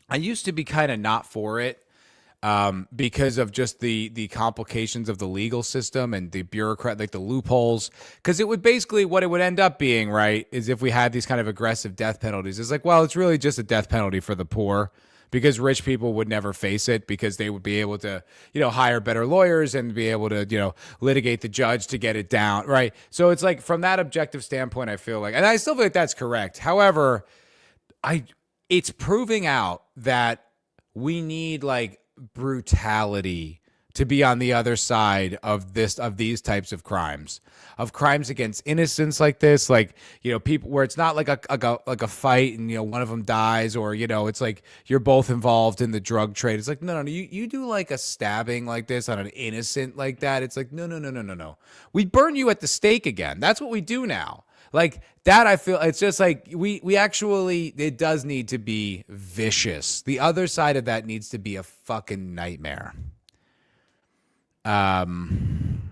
kind of not for it because of just the complications of the legal system and the bureaucrat, like the loopholes. Because it would basically, what it would end up being, right, is if we had these kind of aggressive death penalties, it's like, well, it's really just a death penalty for the poor. Because rich people would never face it because they would be able to, hire better lawyers and be able to, litigate the judge to get it down, right? So it's like from that objective standpoint, I feel like, and I still feel like that's correct. However, it's proving out that we need like brutality to be on the other side of these types of crimes against innocents like this, like, people where it's not like a fight and, one of them dies or, it's like you're both involved in the drug trade. It's like, no, you do like a stabbing like this on an innocent like that. It's like, no. We burn you at the stake again. That's what we do now. Like that, I feel it's just like we actually, it does need to be vicious. The other side of that needs to be a fucking nightmare. Zax,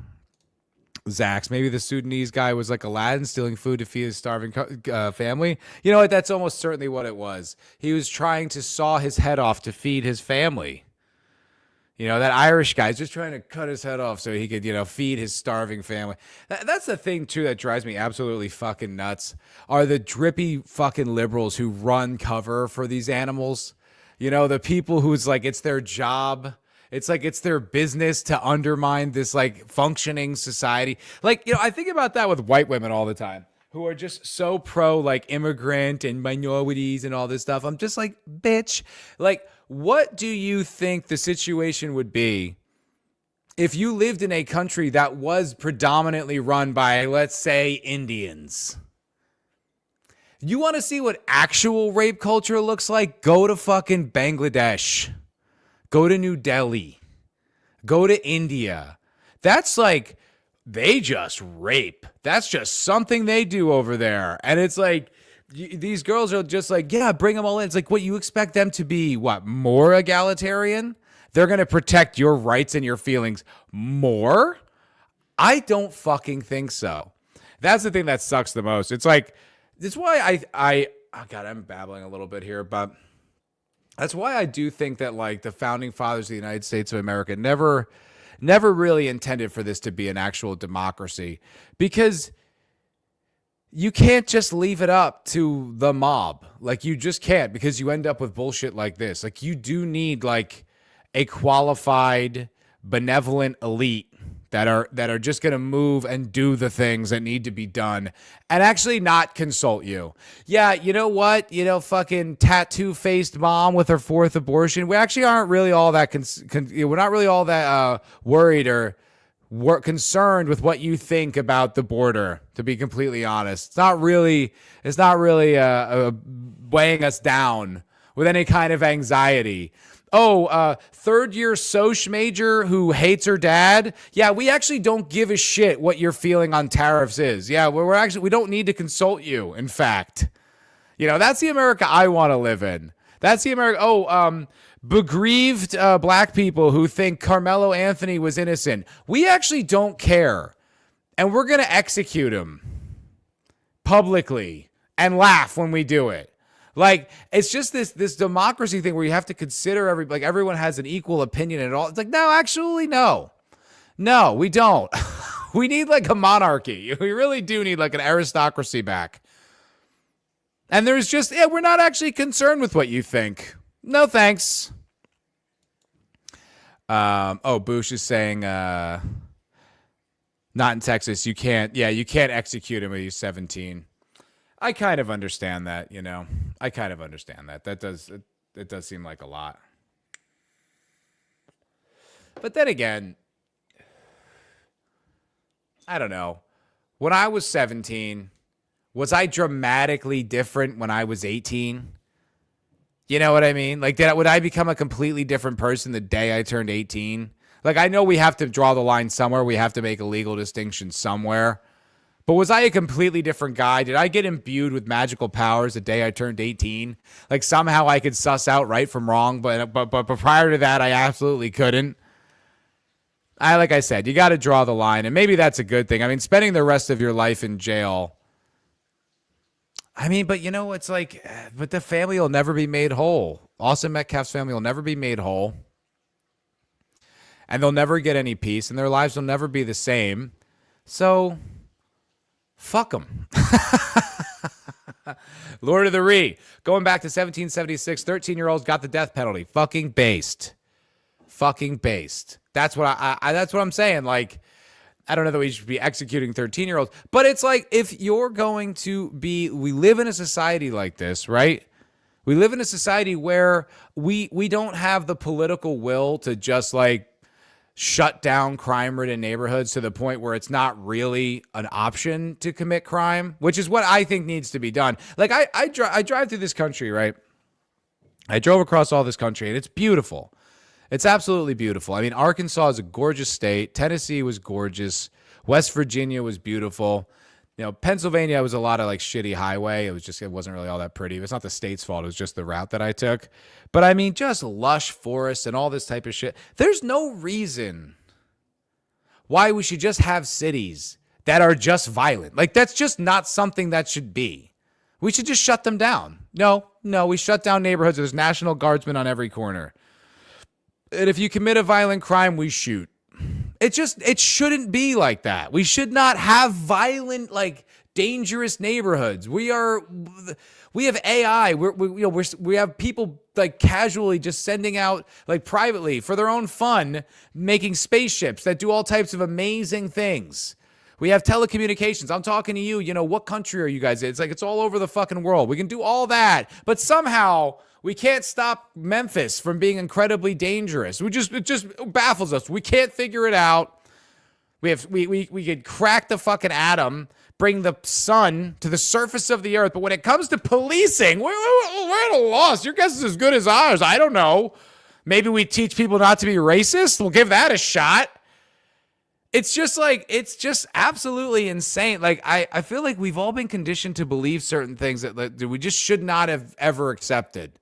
maybe the Sudanese guy was like Aladdin stealing food to feed his starving family. You know what? That's almost certainly what it was. He was trying to saw his head off to feed his family. That Irish guy's just trying to cut his head off so he could, feed his starving family. That's the thing, too, that drives me absolutely fucking nuts are the drippy fucking liberals who run cover for these animals. The people who's like, it's their job. It's like it's their business to undermine this like functioning society. Like, I think about that with white women all the time who are just so pro like immigrant and minorities and all this stuff. I'm just like, bitch, like, what do you think the situation would be if you lived in a country that was predominantly run by, let's say, Indians? You want to see what actual rape culture looks like? Go to fucking Bangladesh. Go to New Delhi. Go to India. That's like, they just rape. That's just something they do over there. And it's like, these girls are just like, yeah, bring them all in. It's like, what, you expect them to be, what, more egalitarian? They're going to protect your rights and your feelings more? I don't fucking think so. That's the thing that sucks the most. It's like, that's why oh God, I'm babbling a little bit here, but that's why I do think that like the founding fathers of the United States of America never really intended for this to be an actual democracy, because you can't just leave it up to the mob. Like, you just can't, because you end up with bullshit like this. Like, you do need like a qualified, benevolent elite that are just going to move and do the things that need to be done and actually not consult you. Yeah, you know what? Fucking tattoo-faced mom with her 4th abortion. We actually aren't really all that we're not really all that worried or concerned with what you think about the border, to be completely honest. It's not really weighing us down with any kind of anxiety. Oh, third-year Soch major who hates her dad. Yeah, we actually don't give a shit what your feeling on tariffs is. Yeah, we don't need to consult you, in fact. That's the America I want to live in. That's the America. Begrieved black people who think Karmelo Anthony was innocent. We actually don't care. And we're going to execute him publicly and laugh when we do it. Like, it's just this democracy thing where you have to consider everyone has an equal opinion and all. It's like, no, actually, no, we don't. We need like a monarchy. We really do need like an aristocracy back. And there's just, we're not actually concerned with what you think. No, thanks. Boosh is saying, not in Texas. You can't execute him when he's 17. I kind of understand that, I kind of understand that. It does seem like a lot. But then again, I don't know. When I was 17, was I dramatically different when I was 18? You know what I mean? Like, would I become a completely different person the day I turned 18? Like, I know we have to draw the line somewhere. We have to make a legal distinction somewhere. But was I a completely different guy? Did I get imbued with magical powers the day I turned 18? Like, somehow I could suss out right from wrong, but prior to that, I absolutely couldn't. Like I said, you got to draw the line, and maybe that's a good thing. I mean, spending the rest of your life in jail, I mean, but you know, it's like, but the family will never be made whole. Austin Metcalf's family will never be made whole, and they'll never get any peace, and their lives will never be the same. So, fuck them. Lord of the Ree, going back to 1776, 13-year-olds got the death penalty. Fucking based. That's what that's what I'm saying. Like, I don't know that we should be executing 13-year-olds, but it's like, if you're going to be, we live in a society like this, right? We live in a society where we don't have the political will to just like shut down crime-ridden neighborhoods to the point where it's not really an option to commit crime, which is what I think needs to be done. Like, I drive through this country, right? I drove across all this country, and it's beautiful. It's absolutely beautiful. I mean, Arkansas is a gorgeous state. Tennessee was gorgeous. West Virginia was beautiful. You know, Pennsylvania was a lot of like shitty highway. It wasn't really all that pretty. It's not the state's fault. It was just the route that I took. But I mean, just lush forests and all this type of shit. There's no reason why we should just have cities that are just violent. Like, that's just not something that should be. We should just shut them down. No, we shut down neighborhoods. There's National Guardsmen on every corner. And if you commit a violent crime, we shoot. It shouldn't be like that. We should not have violent, like, dangerous neighborhoods. We have AI. We have people like casually just sending out, like, privately for their own fun, making spaceships that do all types of amazing things. We have telecommunications. I'm talking to you. You know, what country are you guys in? It's like, it's all over the fucking world. We can do all that, but somehow we can't stop Memphis from being incredibly dangerous. It just baffles us. We can't figure it out. We could crack the fucking atom, bring the sun to the surface of the earth, but when it comes to policing, we're at a loss. Your guess is as good as ours. I don't know. Maybe we teach people not to be racist. We'll give that a shot. It's just like, it's just absolutely insane. Like, I feel like we've all been conditioned to believe certain things that we just should not have ever accepted.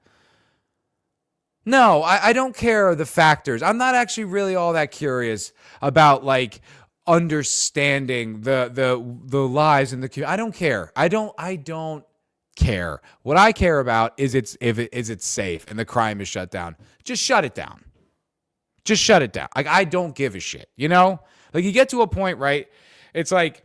No, I don't care the factors. I'm not actually really all that curious about, like, understanding the lives in the community. I don't care. I don't care. What I care about is it's safe and the crime is shut down. Just shut it down. Just shut it down. Like, I don't give a shit, you know? Like, you get to a point, right? It's like,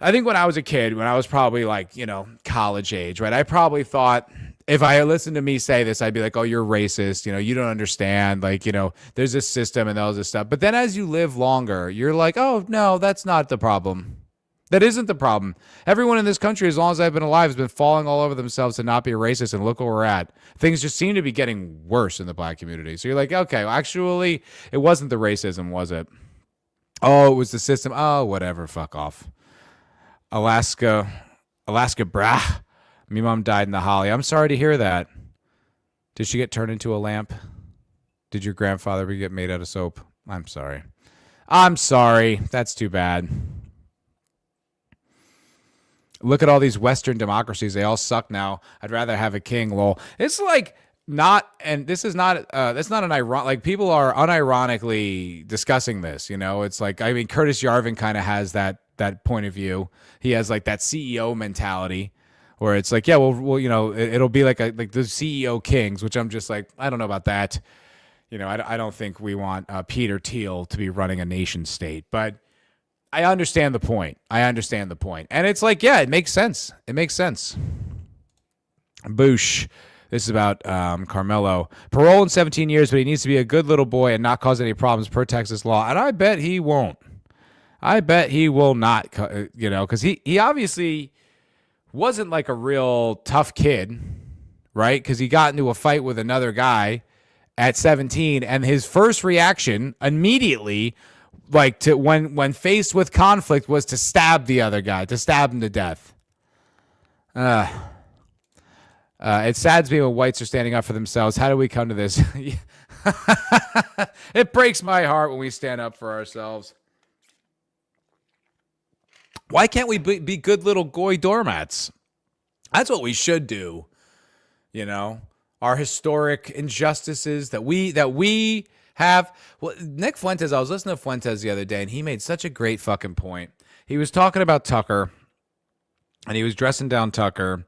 I think when I was a kid, when I was probably like, you know, college age, right? I probably thought, if I listened to me say this, I'd be like, oh, you're racist. You know, you don't understand. Like, you know, there's this system and all this stuff. But then as you live longer, you're like, oh, no, that's not the problem. That isn't the problem. Everyone in this country, as long as I've been alive, has been falling all over themselves to not be racist. And look where we're at. Things just seem to be getting worse in the black community. So you're like, okay, well, actually, it wasn't the racism, was it? Oh, it was the system. Oh, whatever. Fuck off. Alaska, brah. Me mom died in the Holly. I'm sorry to hear that. Did she get turned into a lamp? Did your grandfather get made out of soap? I'm sorry. That's too bad. Look at all these Western democracies. They all suck now. I'd rather have a king, lol. It's like not, and this is not, that's not an ironic, like, people are unironically discussing this, you know? It's like, I mean, Curtis Yarvin kind of has that point of view. He has like that CEO mentality, where it's like, yeah, well, you know, it'll be like the CEO kings, which I'm just like, I don't know about that. You know, I don't think we want Peter Thiel to be running a nation state, but I understand the point. And it's like, yeah, it makes sense. Boosh. This is about Karmelo. Parole in 17 years, but he needs to be a good little boy and not cause any problems per Texas law. And I bet he won't. I bet he will not, you know, because he obviously wasn't like a real tough kid, right? Because he got into a fight with another guy at 17, and his first reaction immediately, like to when faced with conflict, was to stab the other guy, to stab him to death. It saddens me when whites are standing up for themselves. How do we come to this? It breaks my heart when we stand up for ourselves. Why can't we be good little goy doormats? That's what we should do. You know, our historic injustices that we have. Well, Nick Fuentes, I was listening to Fuentes the other day, and he made such a great fucking point. He was talking about Tucker, and he was dressing down Tucker.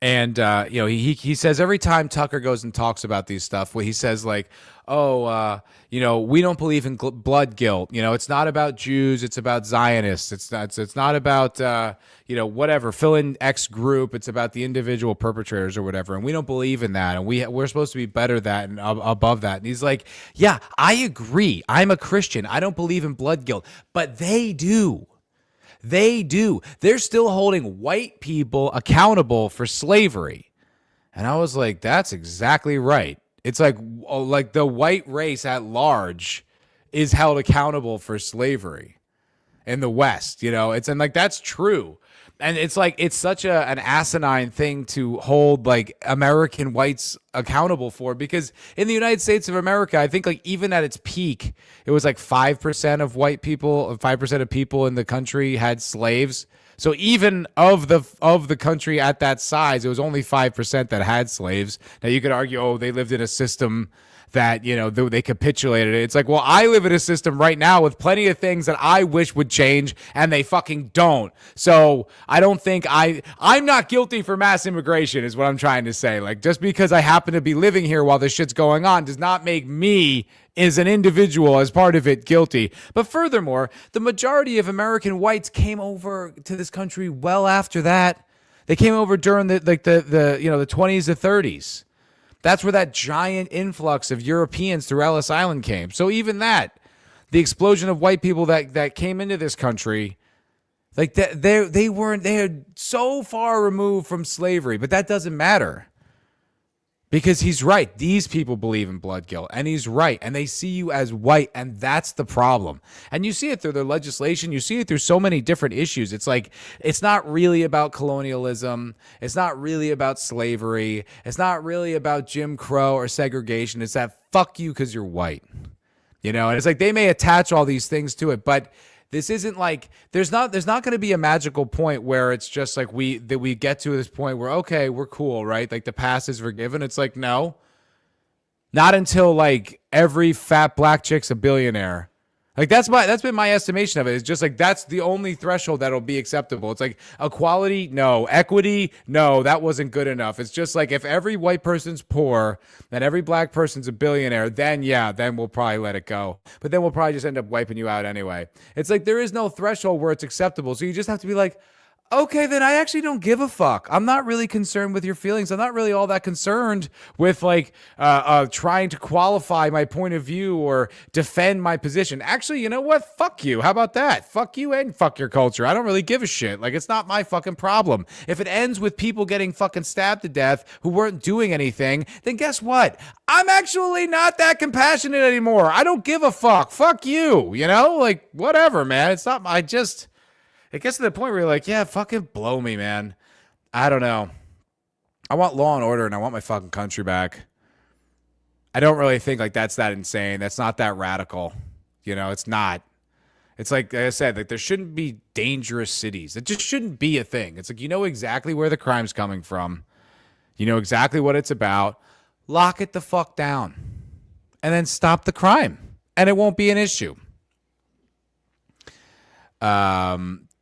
And, you know, he says every time Tucker goes and talks about these stuff, he says like, you know, we don't believe in blood guilt. You know, it's not about Jews. It's about Zionists. It's not about, you know, whatever, fill in X group. It's about the individual perpetrators or whatever. And we don't believe in that. And we're supposed to be better that and above that. And he's like, yeah, I agree. I'm a Christian. I don't believe in blood guilt, but they do. They do. They're still holding white people accountable for slavery. And I was like, that's exactly right. It's like the white race at large is held accountable for slavery in the West, you know, and like, that's true. And it's like, it's such an asinine thing to hold like American whites accountable for, because in the United States of America, I think like even at its peak, it was like 5% of white people, 5% of people in the country had slaves. So even of the country at that size, it was only 5% that had slaves. Now you could argue, oh, they lived in a system that, you know, they capitulated it. It's like, well, I live in a system right now with plenty of things that I wish would change, and they fucking don't. So I don't think I'm not guilty for mass immigration is what I'm trying to say. Like, just because I happen to be living here while this shit's going on does not make me as an individual, as part of it, guilty. But furthermore, the majority of American whites came over to this country well after that. They came over during the 20s to 30s. That's where that giant influx of Europeans through Ellis Island came. So even that, the explosion of white people that came into this country, like they're so far removed from slavery, but that doesn't matter. Because he's right. These people believe in blood guilt, and he's right. And they see you as white, and that's the problem. And you see it through their legislation. You see it through so many different issues. It's like, it's not really about colonialism. It's not really about slavery. It's not really about Jim Crow or segregation. It's that fuck you because you're white. You know, and it's like they may attach all these things to it, but this isn't like, there's not going to be a magical point where it's just like we get to this point where, okay, we're cool, right? Like the past is forgiven. It's like, no, not until like every fat black chick's a billionaire. Like that's been my estimation of it. It's just like, that's the only threshold that'll be acceptable. It's like equality, no. Equity, no, that wasn't good enough. It's just like, if every white person's poor and every black person's a billionaire, then we'll probably let it go. But then we'll probably just end up wiping you out anyway. It's like, there is no threshold where it's acceptable. So you just have to be like, okay, then I actually don't give a fuck. I'm not really concerned with your feelings. I'm not really all that concerned with like trying to qualify my point of view or defend my position. Actually, you know what? Fuck you. How about that? Fuck you and fuck your culture. I don't really give a shit. Like, it's not my fucking problem. If it ends with people getting fucking stabbed to death who weren't doing anything, then guess what? I'm actually not that compassionate anymore. I don't give a fuck. Fuck you. You know, like, whatever, man. It's not, it gets to the point where you're like, yeah, fucking blow me, man. I don't know. I want law and order, and I want my fucking country back. I don't really think like that's that insane. That's not that radical. You know, it's not. It's like I said, like there shouldn't be dangerous cities. It just shouldn't be a thing. It's like, you know exactly where the crime's coming from. You know exactly what it's about. Lock it the fuck down. And then stop the crime. And it won't be an issue.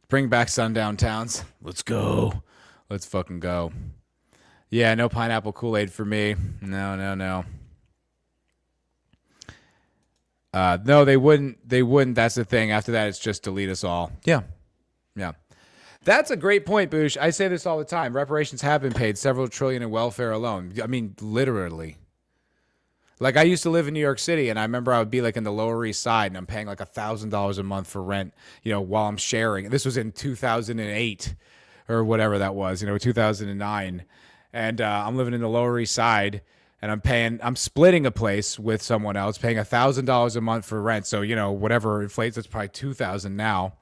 Bring back sundown towns. Let's go. Let's fucking go. Yeah, no pineapple Kool-Aid for me. No. No, they wouldn't. They wouldn't. That's the thing. After that, it's just delete us all. Yeah. That's a great point, Boosh. I say this all the time. Reparations have been paid, several trillion in welfare alone. I mean, literally. Like, I used to live in New York City, and I remember I would be like in the Lower East Side, and I'm paying like $1,000 a month for rent, you know, while I'm sharing. This was in 2008 or whatever that was, you know, 2009. And I'm living in the Lower East Side, and I'm splitting a place with someone else, paying $1,000 a month for rent. So, whatever inflates, it's probably $2,000 now.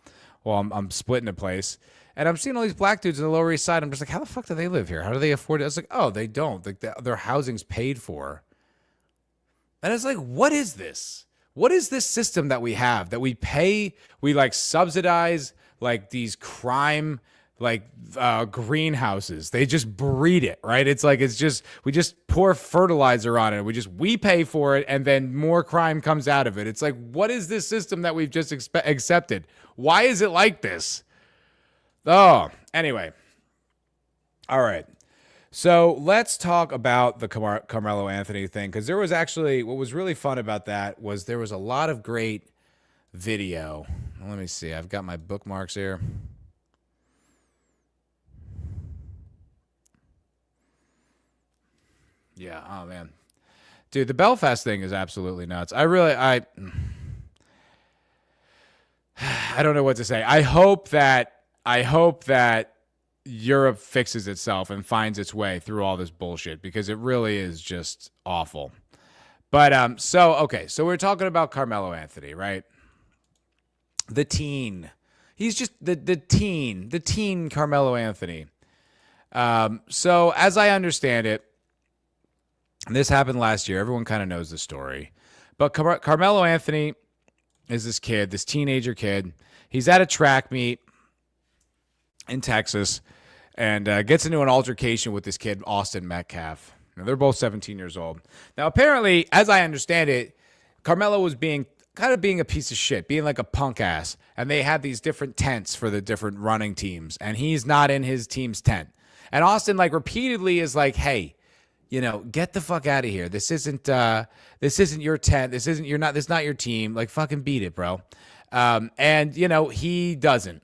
Well, I'm splitting a place. And I'm seeing all these black dudes in the Lower East Side. I'm just like, how the fuck do they live here? How do they afford it? I was like, oh, they don't. Like their housing's paid for. And it's like, what is this? What is this system that we have that we pay? We like subsidize like these crime greenhouses. They just breed it, right? It's like we just pour fertilizer on it. We pay for it, and then more crime comes out of it. It's like, what is this system that we've just accepted? Why is it like this? Oh, anyway. All right. So let's talk about the Karmelo Anthony thing, because there was actually, what was really fun about that was there was a lot of great video. Let me see. I've got my bookmarks here. Yeah. Oh, man. Dude, the Belfast thing is absolutely nuts. I don't know what to say. I hope that Europe fixes itself and finds its way through all this bullshit, because it really is just awful. But so we're talking about Karmelo Anthony, right? The teen. He's just the teen Karmelo Anthony. So as I understand it, this happened last year. Everyone kind of knows the story. But Karmelo Anthony is this kid, this teenager kid. He's at a track meet in Texas and gets into an altercation with this kid, Austin Metcalf. Now, they're both 17 years old. Now, apparently, as I understand it, Karmelo was being a piece of shit, being like a punk ass. And they had these different tents for the different running teams. And he's not in his team's tent. And Austin, like, repeatedly is like, hey, get the fuck out of here. This isn't your tent. This is not your team. Like, fucking beat it, bro. And he doesn't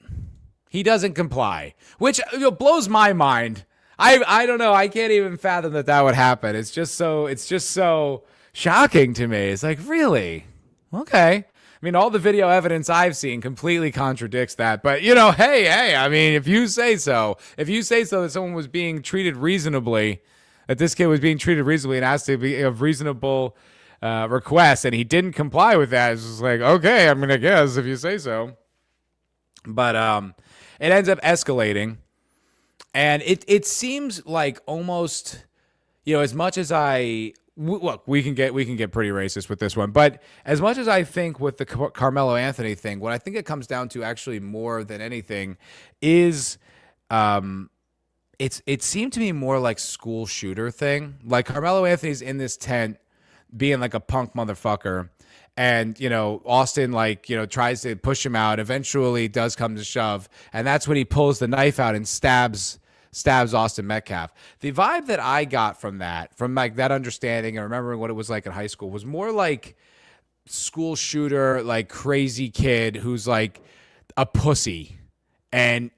comply, which blows my mind. I don't know. I can't even fathom that would happen. It's just so shocking to me. It's like, really? Okay. I mean, all the video evidence I've seen completely contradicts that. But, hey, I mean, if you say so that someone was being treated reasonably, that this kid was being treated reasonably and asked to be of reasonable request, and he didn't comply with that, it's just like, okay, I'm going to guess if you say so. But it ends up escalating, and it seems like almost, as much as look, we can get pretty racist with this one, but as much as I think with the Karmelo Anthony thing, what I think it comes down to actually more than anything is it seemed to me more like school shooter thing. Like Karmelo Anthony's in this tent being like a punk motherfucker. And, Austin, tries to push him out, eventually does come to shove. And that's when he pulls the knife out and stabs Austin Metcalf. The vibe that I got from that understanding and remembering what it was like in high school was more like school shooter, like crazy kid who's like a pussy. And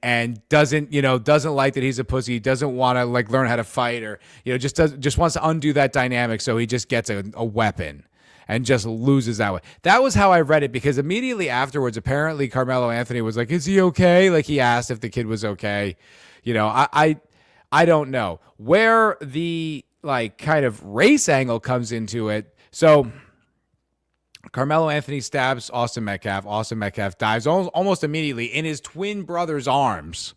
doesn't like that he's a pussy. He doesn't want to like learn how to fight, or just wants to undo that dynamic. So he just gets a weapon and just loses that way. That was how I read it, because immediately afterwards, apparently Karmelo Anthony was like, "Is he okay?" Like he asked if the kid was okay. I don't know where the like kind of race angle comes into it. So Karmelo Anthony stabs Austin Metcalf. Austin Metcalf dives almost immediately in his twin brother's arms.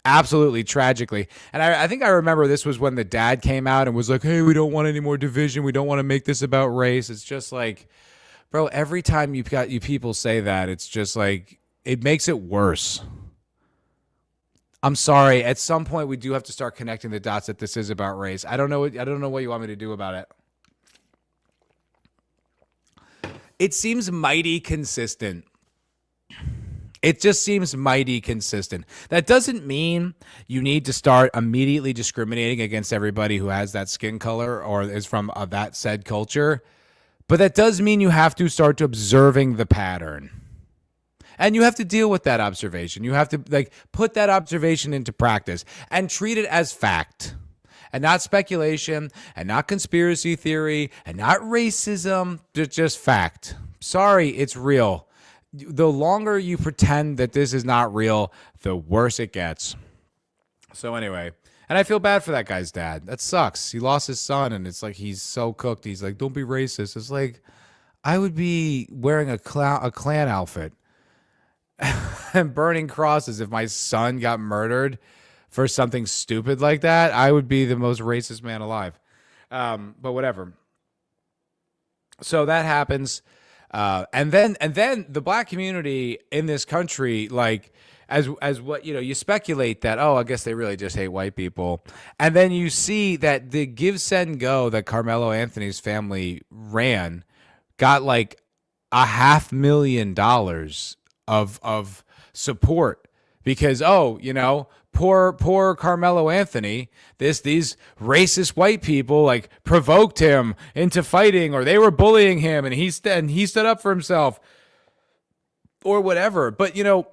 Absolutely tragically. And I think I remember this was when the dad came out and was like, hey, we don't want any more division. We don't want to make this about race. It's just like, bro, every time you people say that, it's just like, it makes it worse. I'm sorry. At some point, we do have to start connecting the dots that this is about race. I don't know what you want me to do about it. It seems mighty consistent. It just seems mighty consistent. That doesn't mean you need to start immediately discriminating against everybody who has that skin color or is from that said culture. But that does mean you have to start observing the pattern. And you have to deal with that observation. You have to put that observation into practice and treat it as fact. And not speculation, and not conspiracy theory, and not racism, just fact. Sorry, it's real. The longer you pretend that this is not real, the worse it gets. So anyway, And I feel bad for that guy's dad. That sucks. He lost his son, and it's like he's so cooked. He's like, don't be racist. It's like, I would be wearing a Klan outfit and burning crosses if my son got murdered for something stupid like that. I would be the most racist man alive. But whatever. So that happens. And then the black community in this country, like, as what, you speculate that, oh, I guess they really just hate white people. And then you see that the Give, Send, Go that Carmelo Anthony's family ran got like $500,000 of support because, poor Carmelo Anthony, these racist white people like provoked him into fighting, or they were bullying him, and he stood up for himself, or whatever. But you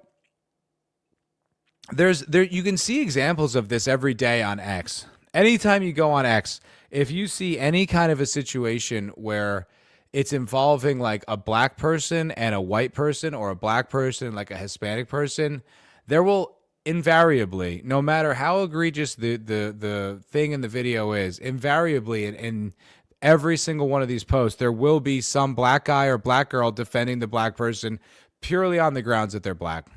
can see examples of this every day on X. Anytime you go on X, if you see any kind of a situation where it's involving like a black person and a white person, or a black person and like a Hispanic person, there will invariably, no matter how egregious the thing in the video is, invariably in every single one of these posts, there will be some black guy or black girl defending the black person purely on the grounds that they're black.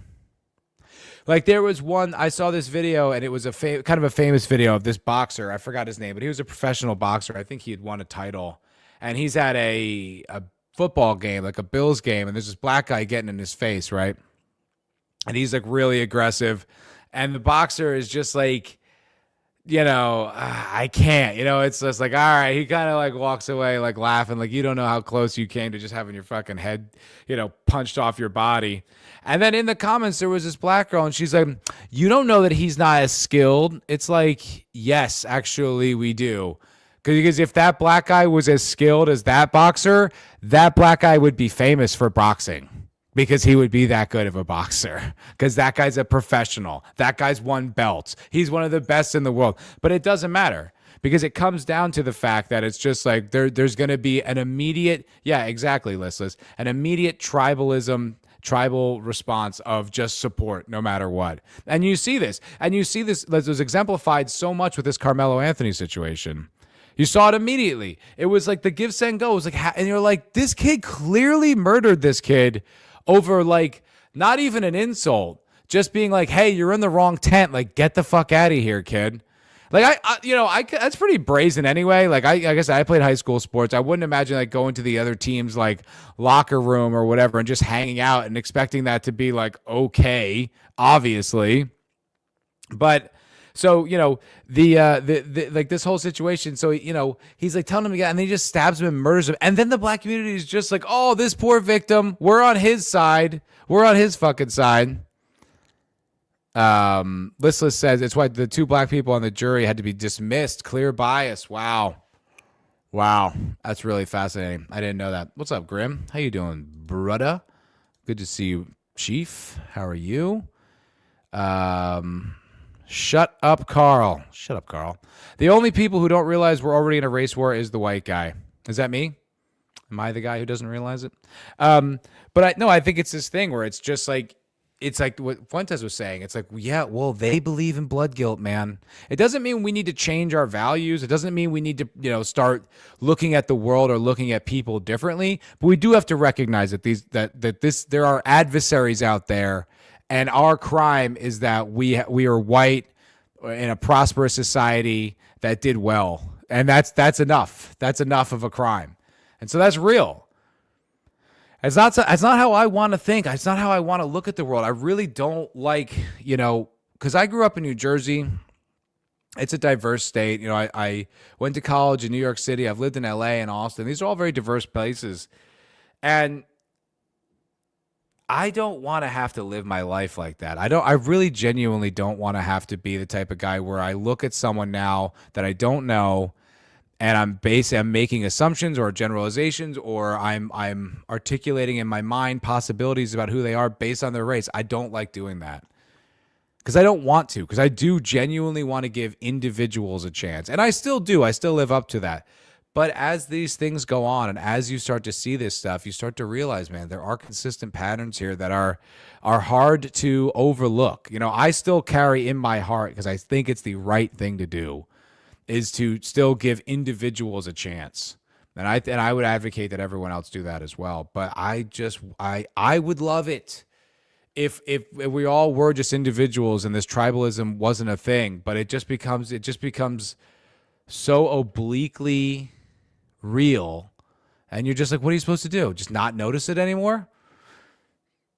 Like there was one, I saw this video, and it was kind of a famous video of this boxer. I forgot his name, but he was a professional boxer. I think he had won a title. And he's at a football game, like a Bills game, and there's this black guy getting in his face, right? And he's like really aggressive. And the boxer is just like, I can't, it's just like, all right. He kind of like walks away, like laughing, like, you don't know how close you came to just having your fucking head, punched off your body. And then in the comments, there was this black girl, and she's like, you don't know that he's not as skilled. It's like, yes, actually we do. Because if that black guy was as skilled as that boxer, that black guy would be famous for boxing. Because he would be that good of a boxer. Because that guy's a professional. That guy's won belts. He's one of the best in the world. But it doesn't matter. Because it comes down to the fact that it's just like there's going to be an immediate, yeah, exactly, listless, an immediate tribal response of just support no matter what. And you see this. And you see this was exemplified so much with this Carmelo Anthony situation. You saw it immediately. It was like the Give, Send, Go. It was like, and you're like, this kid clearly murdered this kid over like not even an insult, just being like, hey, you're in the wrong tent. Like, get the fuck out of here, kid. Like I that's pretty brazen anyway. Like I guess I played high school sports. I wouldn't imagine like going to the other team's like locker room or whatever and just hanging out and expecting that to be like okay, obviously. But so, the like this whole situation. So, he's like telling him to get, and then he just stabs him and murders him. And then the black community is just like, oh, this poor victim. We're on his side. We're on his fucking side. Listless says it's why the 2 black people on the jury had to be dismissed. Clear bias. Wow. That's really fascinating. I didn't know that. What's up, Grim? How you doing, brudda? Good to see you, Chief. How are you? Shut up, Carl. The only people who don't realize we're already in a race war is the white guy. Is that me? Am I the guy who doesn't realize it? But I think it's this thing where it's just like, it's like what Fuentes was saying. It's like, yeah, well, they believe in blood guilt, man. It doesn't mean we need to change our values. It doesn't mean we need to, start looking at the world or looking at people differently. But we do have to recognize that there are adversaries out there. And our crime is that we are white in a prosperous society that did well. And that's enough. That's enough of a crime. And so that's real. It's not how I want to think. It's not how I want to look at the world. I really don't like, because I grew up in New Jersey. It's a diverse state. I went to college in New York City. I've lived in LA and Austin. These are all very diverse places. And I don't want to have to live my life like that. I really genuinely don't want to have to be the type of guy where I look at someone now that I don't know and I'm making assumptions or generalizations, or I'm articulating in my mind possibilities about who they are based on their race. I don't like doing that. Because I don't want to, because I do genuinely want to give individuals a chance. And I still do. I still live up to that. But as these things go on and as you start to see this stuff, you start to realize, man, there are consistent patterns here that are hard to overlook. You know, I still carry in my heart, because I think it's the right thing to do, is to still give individuals a chance. And I would advocate that everyone else do that as well. But I would love it if we all were just individuals and this tribalism wasn't a thing, but it just becomes so obliquely real, and you're just like, what are you supposed to do? Just not notice it anymore?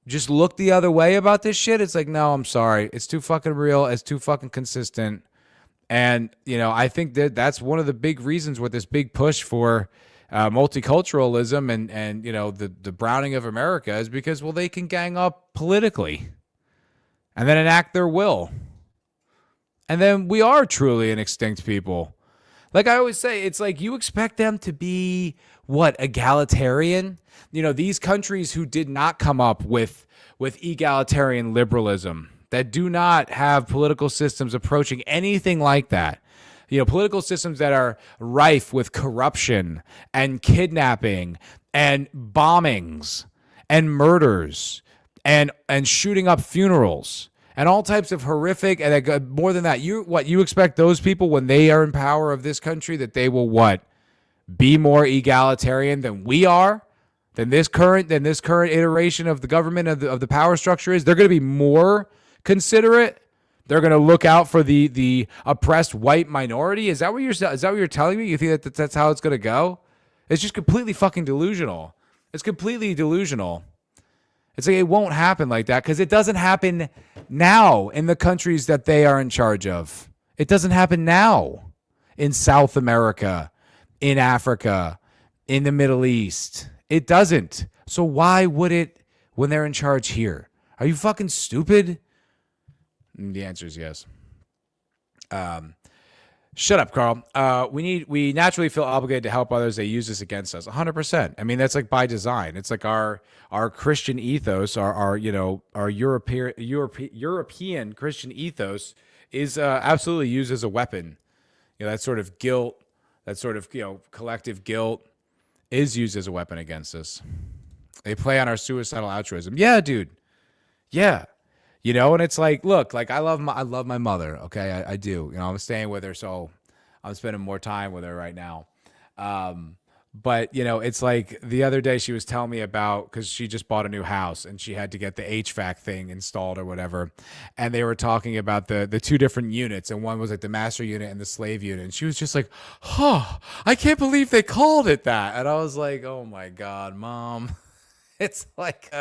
Just look the other way about this shit? It's like, no, I'm sorry. It's too fucking real. It's too fucking consistent. And, you know, I think that's one of the big reasons with this big push for multiculturalism and you know, the browning of America is because, well, they can gang up politically and then enact their will. And then we are truly an extinct people. Like I always say, it's like you expect them to be, what, egalitarian? You know, these countries who did not come up with egalitarian liberalism, that do not have political systems approaching anything like that. You know, political systems that are rife with corruption and kidnapping and bombings and murders and shooting up funerals and all types of horrific, and more than that, you expect those people, when they are in power of this country, that they will be more egalitarian than we are, than this current iteration of the government, of the power structure is? They're going to be more considerate. They're going to look out for the oppressed white minority. Is that what you're telling me? You think that's how it's going to go? It's just completely fucking delusional. It's completely delusional. It's like it won't happen like that because it doesn't happen now in the countries that they are in charge of. It doesn't happen now in South America, in Africa, in the Middle East. It doesn't. So why would it when they're in charge here? Are you fucking stupid? The answer is yes. Shut up, Carl. We naturally feel obligated to help others. They use this against us. 100%. I mean, that's like by design. It's like our Christian ethos, our European Christian ethos is absolutely used as a weapon. You know, that sort of guilt, that sort of, you know, collective guilt is used as a weapon against us. They play on our suicidal altruism. Yeah, dude. Yeah. You know, and it's like, look, like I love my mother. Okay. I do. You know, I'm staying with her, so I'm spending more time with her right now. But you know, it's like the other day she was telling me about, because she just bought a new house and she had to get the HVAC thing installed or whatever. And they were talking about the two different units, and one was like the master unit and the slave unit. And she was just like, I can't believe they called it that. And I was like, oh my God, Mom. It's like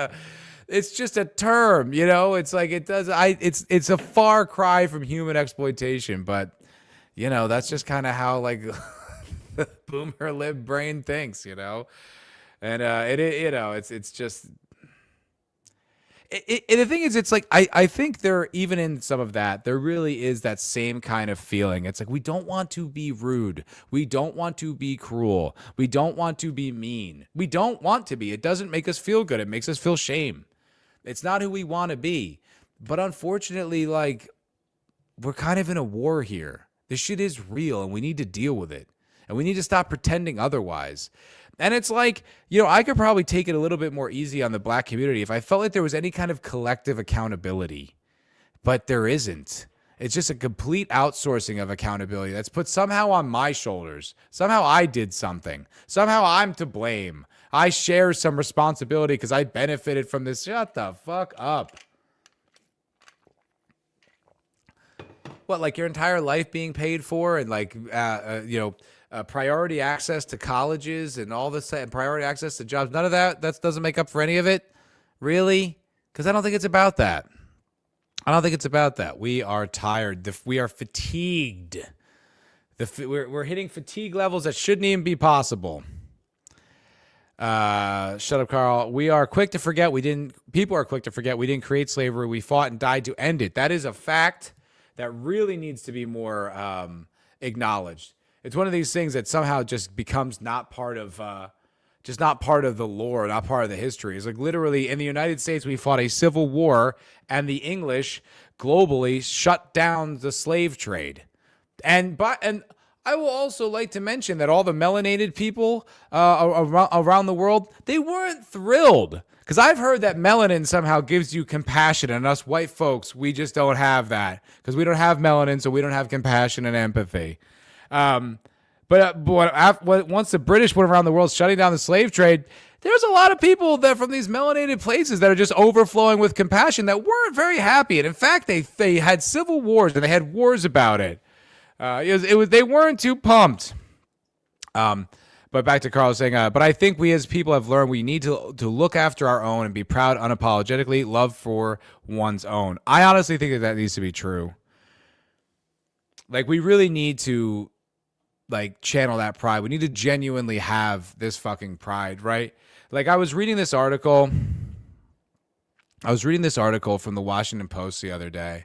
it's just a term, you know. It's like it's a far cry from human exploitation, but you know, that's just kind of how like the boomer lib brain thinks, you know. And it's just the thing is, it's like I think there, even in some of that, there really is that same kind of feeling. It's like we don't want to be rude. We don't want to be cruel. We don't want to be mean. We don't want to be. It doesn't make us feel good. It makes us feel shame. It's not who we want to be. But unfortunately, like, we're kind of in a war here. This shit is real, and we need to deal with it. And we need to stop pretending otherwise. And it's like, you know, I could probably take it a little bit more easy on the black community if I felt like there was any kind of collective accountability. But there isn't. It's just a complete outsourcing of accountability that's put somehow on my shoulders. Somehow I did something. Somehow I'm to blame. I share some responsibility because I benefited from this. Shut the fuck up. What, like your entire life being paid for, and like, priority access to colleges and all this, and priority access to jobs. None of that doesn't make up for any of it, really, because I don't think it's about that. I don't think it's about that. We are tired. We are fatigued. We're hitting fatigue levels that shouldn't even be possible. Shut up, Carl. We are quick to forget people are quick to forget we didn't create slavery. We fought and died to end it. That is a fact that really needs to be more acknowledged. It's one of these things that somehow just becomes not part of the lore, not part of the history. It's like literally in the United States, we fought a civil war, and the English globally shut down the slave trade. And I will also like to mention that all the melanated people around the world, they weren't thrilled. Because I've heard that melanin somehow gives you compassion, and us white folks, we just don't have that. Because we don't have melanin, so we don't have compassion and empathy. But once the British went around the world shutting down the slave trade, there's a lot of people that from these melanated places that are just overflowing with compassion that weren't very happy. And in fact, they had civil wars, and they had wars about it. They weren't too pumped. But back to Carl saying, but I think we as people have learned we need to look after our own and be proud unapologetically, love for one's own. I honestly think that needs to be true. Like, we really need to, like, channel that pride. We need to genuinely have this fucking pride, right? Like, I was reading this article from the Washington Post the other day,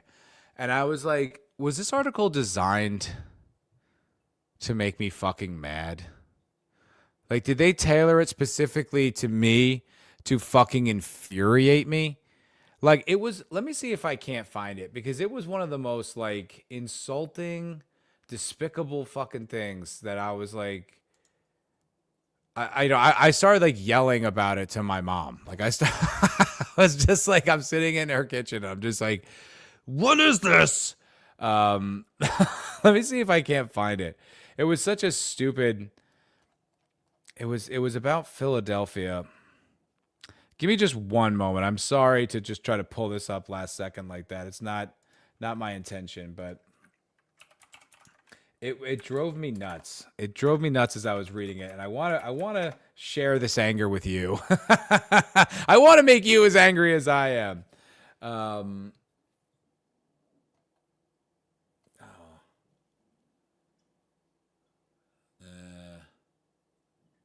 and I was like, was this article designed to make me fucking mad? Like, did they tailor it specifically to me to fucking infuriate me? Like, it was, let me see if I can't find it, because it was one of the most, like, insulting, despicable fucking things that I was like, I started, like, yelling about it to my mom. Like, I was just like, I'm sitting in her kitchen. I'm just like, what is this? Let me see if I can't find it. It was such a stupid... It was about Philadelphia. Give me just one moment. I'm sorry to just try to pull this up last second like that. It's not my intention, but it drove me nuts. It drove me nuts as I was reading it, and I want to share this anger with you. I want to make you as angry as I am.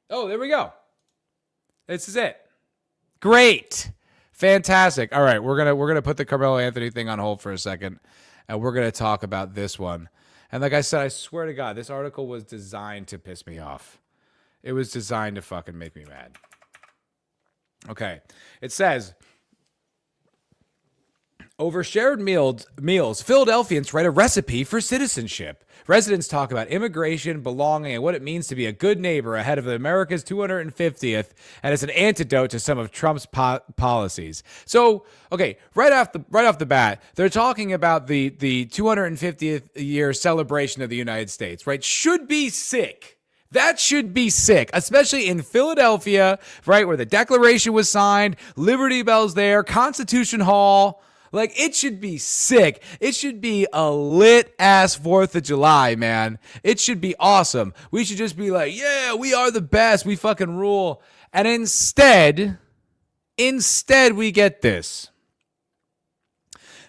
Oh, there we go. This is it. Great. Fantastic. All right, we're gonna put the Karmelo Anthony thing on hold for a second, and we're gonna talk about this one. And like I said, I swear to God, this article was designed to piss me off. It was designed to fucking make me mad. Okay. It says, over shared meals, Philadelphians write a recipe for citizenship. Residents talk about immigration, belonging, and what it means to be a good neighbor ahead of America's 250th, and it's an antidote to some of Trump's policies. So, okay, right off the bat, they're talking about the 250th year celebration of the United States, right? Should be sick. That should be sick, especially in Philadelphia, right, where the Declaration was signed, Liberty Bell's there, Constitution Hall. Like, it should be sick. It should be a lit-ass 4th of July, man. It should be awesome. We should just be like, yeah, we are the best. We fucking rule. And instead, we get this.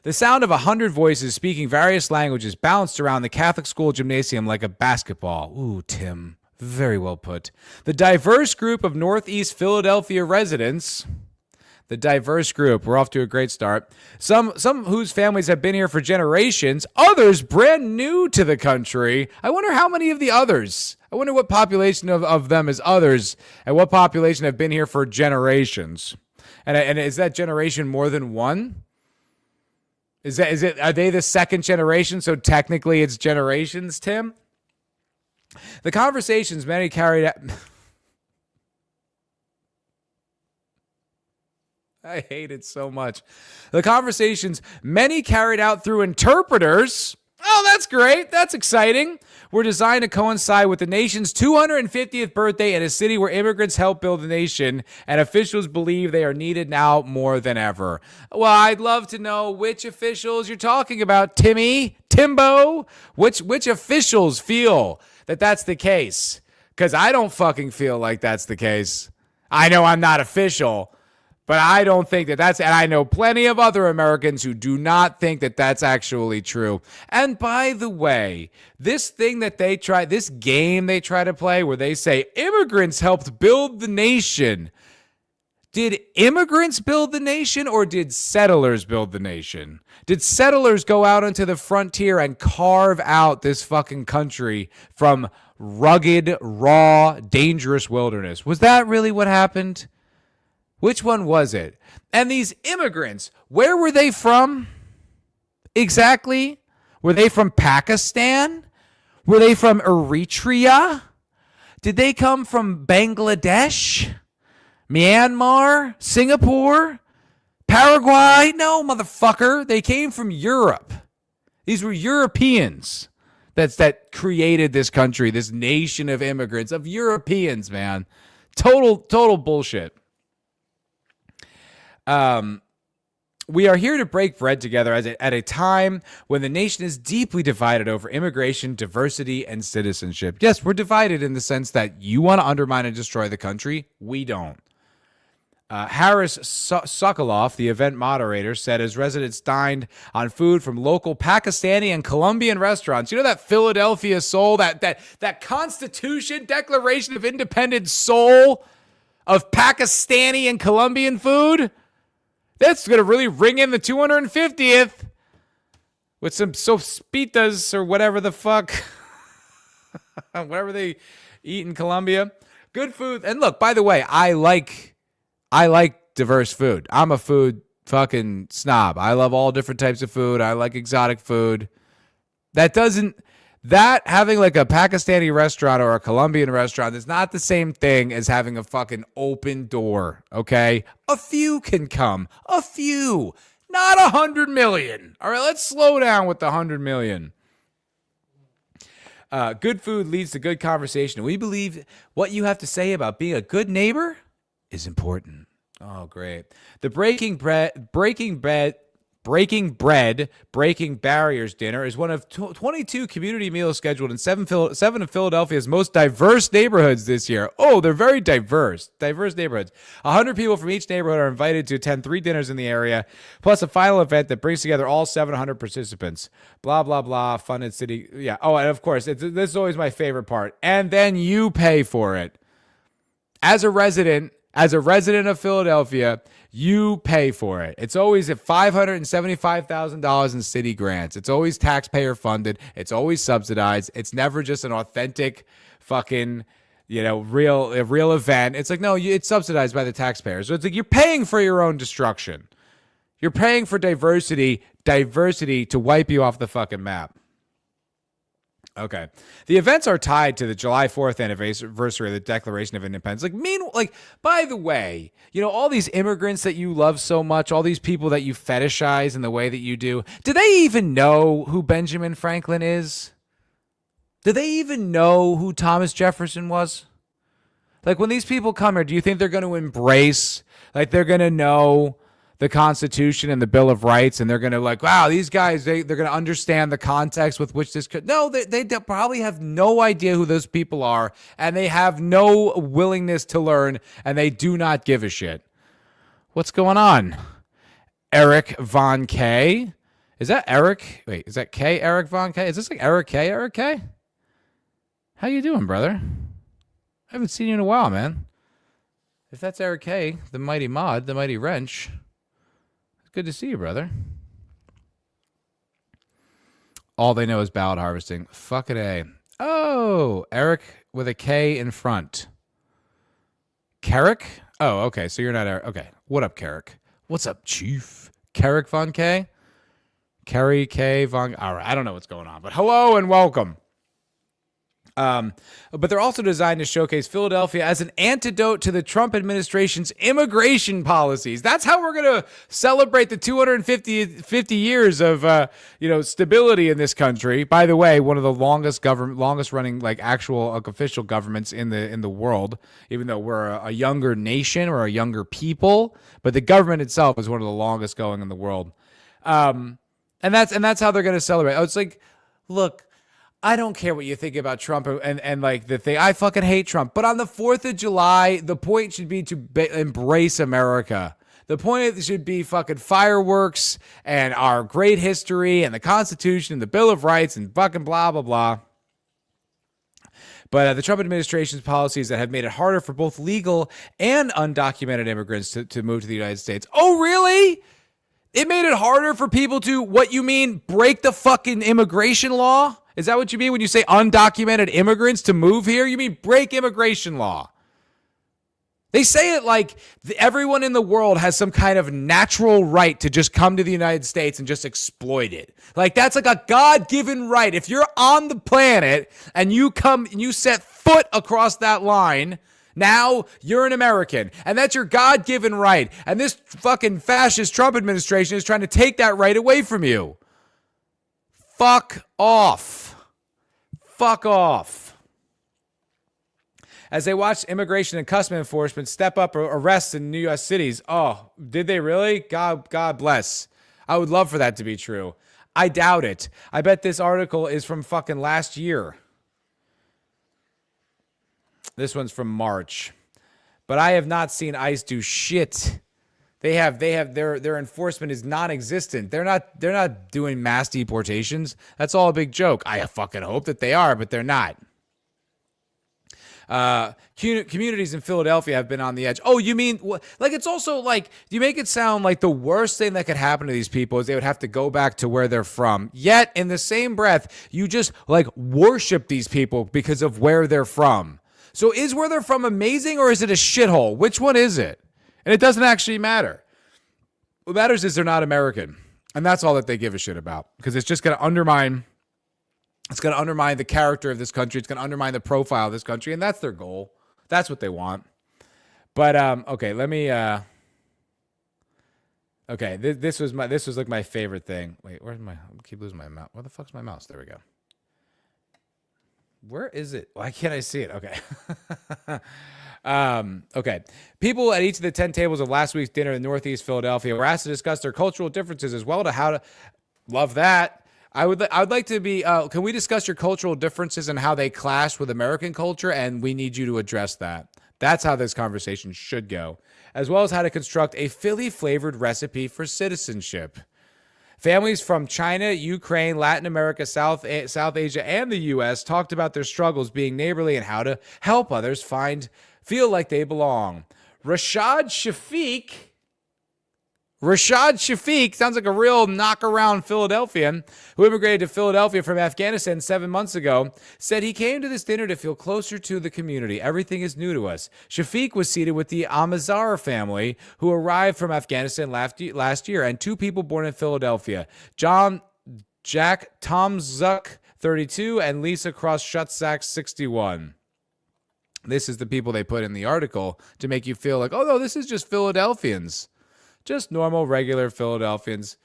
The sound of 100 voices speaking various languages bounced around the Catholic school gymnasium like a basketball. Ooh, Tim. Very well put. The diverse group of Northeast Philadelphia residents... The diverse group. We're off to a great start. Some whose families have been here for generations. Others brand new to the country. I wonder how many of the others. I wonder what population of them is others, and what population have been here for generations. And is that generation more than one? Is it? Are they the second generation? So technically, it's generations. Tim. The conversations many carried out. I hate it so much. The conversations, many carried out through interpreters. Oh, that's great. That's exciting. Were designed to coincide with the nation's 250th birthday in a city where immigrants helped build the nation, and officials believe they are needed now more than ever. Well, I'd love to know which officials you're talking about, Timbo. Which officials feel that that's the case? Because I don't fucking feel like that's the case. I know I'm not official, but I don't think that that's, and I know plenty of other Americans who do not think that that's actually true. And by the way, this thing that they try, this game they try to play where they say immigrants helped build the nation. Did immigrants build the nation, or did settlers build the nation? Did settlers go out onto the frontier and carve out this fucking country from rugged, raw, dangerous wilderness? Was that really what happened? Which one was it? And these immigrants, where were they from? Exactly? Were they from Pakistan? Were they from Eritrea? Did they come from Bangladesh? Myanmar? Singapore? Paraguay? No, motherfucker. They came from Europe. These were Europeans that created this country, this nation of immigrants, of Europeans, man. Total bullshit. We are here to break bread together at a time when the nation is deeply divided over immigration, diversity, and citizenship. Yes, we're divided in the sense that you want to undermine and destroy the country. We don't. Harris Sokoloff, the event moderator, said his residents dined on food from local Pakistani and Colombian restaurants. You know that Philadelphia soul, that Constitution, Declaration of Independence soul of Pakistani and Colombian food? That's going to really ring in the 250th with some sospitas or whatever the fuck, whatever they eat in Colombia. Good food. And look, by the way, I like diverse food. I'm a food fucking snob. I love all different types of food. I like exotic food. That having like a Pakistani restaurant or a Colombian restaurant is not the same thing as having a fucking open door, okay? A few can come. A few. Not 100 million. All right, let's slow down with the 100 million. Good food leads to good conversation. We believe what you have to say about being a good neighbor is important. Oh, great. The Breaking Barriers dinner is one of 22 community meals scheduled in seven of Philadelphia's most diverse neighborhoods this year. Oh, they're very diverse neighborhoods. 100 people from each neighborhood are invited to attend 3 dinners in the area, plus a final event that brings together all 700 participants. Blah, blah, blah, funded city. Yeah. Oh, and of course, this is always my favorite part. And then you pay for it. As a resident of Philadelphia, you pay for it. It's always at $575,000 in city grants. It's always taxpayer funded. It's always subsidized. It's never just an authentic fucking, real event. It's like, no, it's subsidized by the taxpayers. So it's like you're paying for your own destruction. You're paying for diversity to wipe you off the fucking map. Okay. The events are tied to the July 4th anniversary of the Declaration of Independence. By the way, all these immigrants that you love so much, all these people that you fetishize in the way that you do they even know who Benjamin Franklin is? Do they even know who Thomas Jefferson was? Like, when these people come here, do you think they're going to embrace, they're going to know the Constitution and the Bill of Rights, and they're going to wow, these guys, they're going to understand the context with which this could. No, they probably have no idea who those people are, and they have no willingness to learn, and they do not give a shit. What's going on? Eric Von K? Is that Eric? Wait, is that K? Eric Von K? Is this like Eric K? Eric K? How you doing, brother? I haven't seen you in a while, man. If that's Eric K, the mighty mod, the mighty wrench. Good to see you, brother. All they know is ballot harvesting. Fucking A. Oh, Eric with a K in front. Carrick? Oh, okay. So you're not Eric. Okay. What up, Carrick? What's up, Chief? Carrick Von K? Carrie K Von... All right. I don't know what's going on, but hello and welcome. But they're also designed to showcase Philadelphia as an antidote to the Trump administration's immigration policies. That's how we're going to celebrate the 250 years of stability in this country. By the way, one of the longest running actual official governments in the world. Even though we're a younger nation or a younger people, but the government itself is one of the longest going in the world. And that's how they're going to celebrate. Oh, it's like, look. I don't care what you think about Trump and the thing. I fucking hate Trump. But on the 4th of July, the point should be to embrace America. The point should be fucking fireworks and our great history and the Constitution and the Bill of Rights and fucking blah, blah, blah. But the Trump administration's policies that have made it harder for both legal and undocumented immigrants to move to the United States. Oh, really? It made it harder for people to, what you mean, break the fucking immigration law? Is that what you mean when you say undocumented immigrants to move here? You mean break immigration law. They say it like everyone in the world has some kind of natural right to just come to the United States and just exploit it. Like that's like a God-given right. If you're on the planet and you come and you set foot across that line, now you're an American. And that's your God-given right. And this fucking fascist Trump administration is trying to take that right away from you. Fuck off. Fuck off. As they watched immigration and customs enforcement step up arrests in New U.S. cities. Oh, did they really? God bless. I would love for that to be true. I doubt it. I bet this article is from fucking last year. This one's from March. But I have not seen ICE do shit. Their enforcement is non-existent. They're not doing mass deportations. That's all a big joke. I fucking hope that they are, but they're not. Communities in Philadelphia have been on the edge. Oh, you mean like it's also like you make it sound like the worst thing that could happen to these people is they would have to go back to where they're from. Yet in the same breath, you just like worship these people because of where they're from. So is where they're from amazing or is it a shithole? Which one is it? And it doesn't actually matter. What matters is they're not American. And that's all that they give a shit about because it's just going to undermine. It's going to undermine the character of this country. It's going to undermine the profile of this country. And that's their goal. That's what they want. But, okay, let me, okay, this was like my favorite thing. Wait, I keep losing my mouse. Where the fuck's my mouse? There we go. Where is it? Why can't I see it? Okay. Okay. People at each of the 10 tables of last week's dinner in Northeast Philadelphia were asked to discuss their cultural differences as well to how to, love that. I would like to be, can we discuss your cultural differences and how they clash with American culture? And we need you to address that. That's how this conversation should go, as well as how to construct a Philly-flavored recipe for citizenship. Families from China, Ukraine, Latin America, South Asia, and the U.S. talked about their struggles being neighborly and how to help others feel like they belong. Rashad Shafiq sounds like a real knock-around Philadelphian who immigrated to Philadelphia from Afghanistan 7 months ago, said he came to this dinner to feel closer to the community. Everything is new to us. Shafiq was seated with the Amazar family who arrived from Afghanistan last year and 2 people born in Philadelphia, Jack Tomzuk, 32, and Lisa Cross-Shutzak, 61. This is the people they put in the article to make you feel like, oh, no, this is just Philadelphians. Just normal, regular Philadelphians.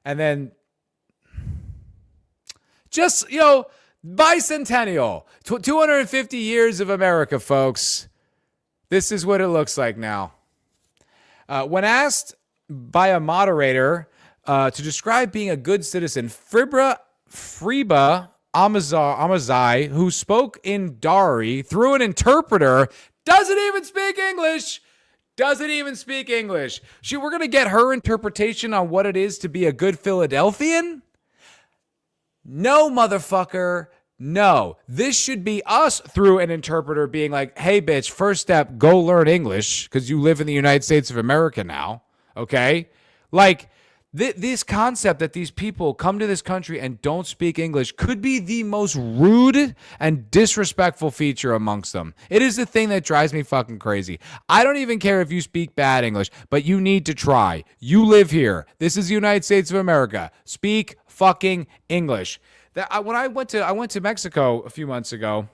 And then just, bicentennial. 250 years of America, folks. This is what it looks like now. When asked by a moderator to describe being a good citizen, Friba Amazai, who spoke in Dari through an interpreter, doesn't even speak English. We're going to get her interpretation on what it is to be a good Philadelphian? No, motherfucker. No. This should be us through an interpreter being like, hey, bitch, first step, go learn English because you live in the United States of America now. Okay? Like, this concept that these people come to this country and don't speak English could be the most rude and disrespectful feature amongst them. It is the thing that drives me fucking crazy. I don't even care if you speak bad English, but you need to try. You live here. This is the United States of America. Speak fucking English. When I went to Mexico a few months ago,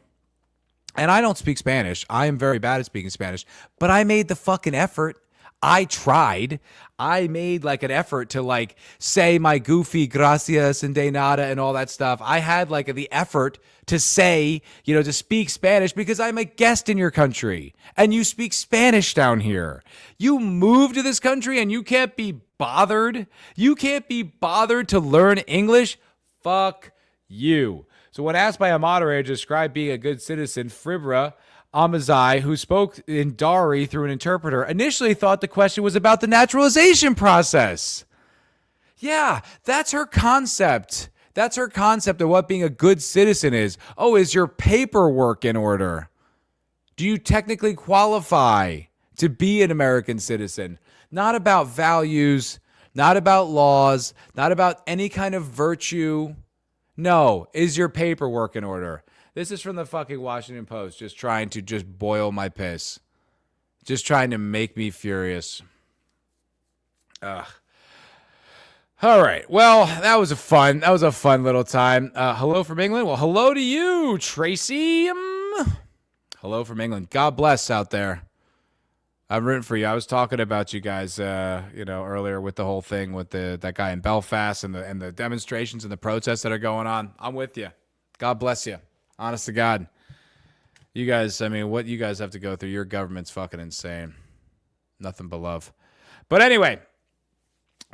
and I don't speak Spanish. I am very bad at speaking Spanish, but I made the fucking effort. I tried. I made like an effort to say my goofy gracias and de nada and all that stuff. I had the effort to say, to speak Spanish because I'm a guest in your country and you speak Spanish down here. You moved to this country and you can't be bothered. You can't be bothered to learn English. Fuck you. So when asked by a moderator to describe being a good citizen, Fribra Amazai, who spoke in Dari through an interpreter, initially thought the question was about the naturalization process. Yeah, that's her concept. That's her concept of what being a good citizen is. Oh, is your paperwork in order? Do you technically qualify to be an American citizen? Not about values, not about laws, not about any kind of virtue. No, is your paperwork in order? This is from the fucking Washington Post, just trying to just boil my piss. Just trying to make me furious. Ugh. All right. Well, that was a fun little time. Hello from England. Well, hello to you, Tracy. Hello from England. God bless out there. I'm rooting for you. I was talking about you guys, earlier with the whole thing with that guy in Belfast and the demonstrations and the protests that are going on. I'm with you. God bless you. Honest to God. You guys, I mean, what you guys have to go through, your government's fucking insane. Nothing but love. But anyway,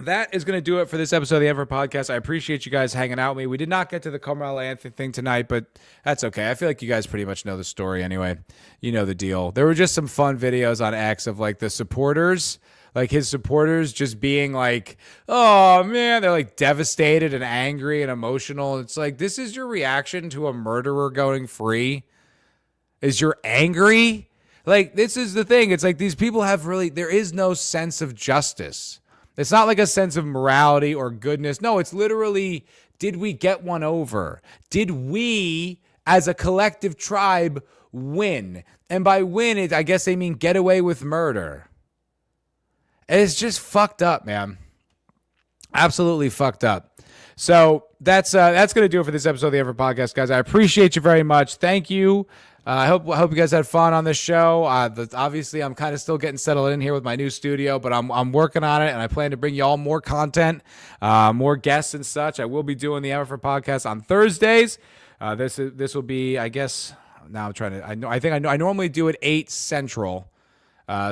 that is going to do it for this episode of the MFer Podcast. I appreciate you guys hanging out with me. We did not get to the Karmelo Anthony thing tonight, but that's okay. I feel like you guys pretty much know the story anyway. You know the deal. There were just some fun videos on X of like the supporters, like his supporters just being like, oh man, they're like devastated and angry and emotional. It's like, this is your reaction to a murderer going free? Is you're angry? Like, this is the thing. It's like these people have there is no sense of justice. It's not like a sense of morality or goodness. No, it's literally, did we get one over? Did we, as a collective tribe, win? And by win, I guess they mean get away with murder. It's just fucked up, man. Absolutely fucked up. So that's going to do it for this episode of the MFer Podcast, guys. I appreciate you very much. Thank you. I hope you guys had fun on this show. Obviously, I'm kind of still getting settled in here with my new studio, but I'm working on it, and I plan to bring you all more content, more guests and such. I will be doing the MFer Podcast on Thursdays. This will be, I guess. Now I'm trying to. I normally do it 8 Central,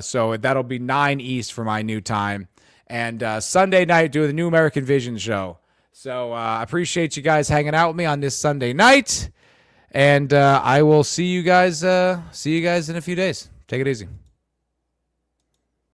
so that'll be 9 East for my new time. And Sunday night, do the New American Vision show. So I appreciate you guys hanging out with me on this Sunday night. And I will see you guys in a few days. Take it easy.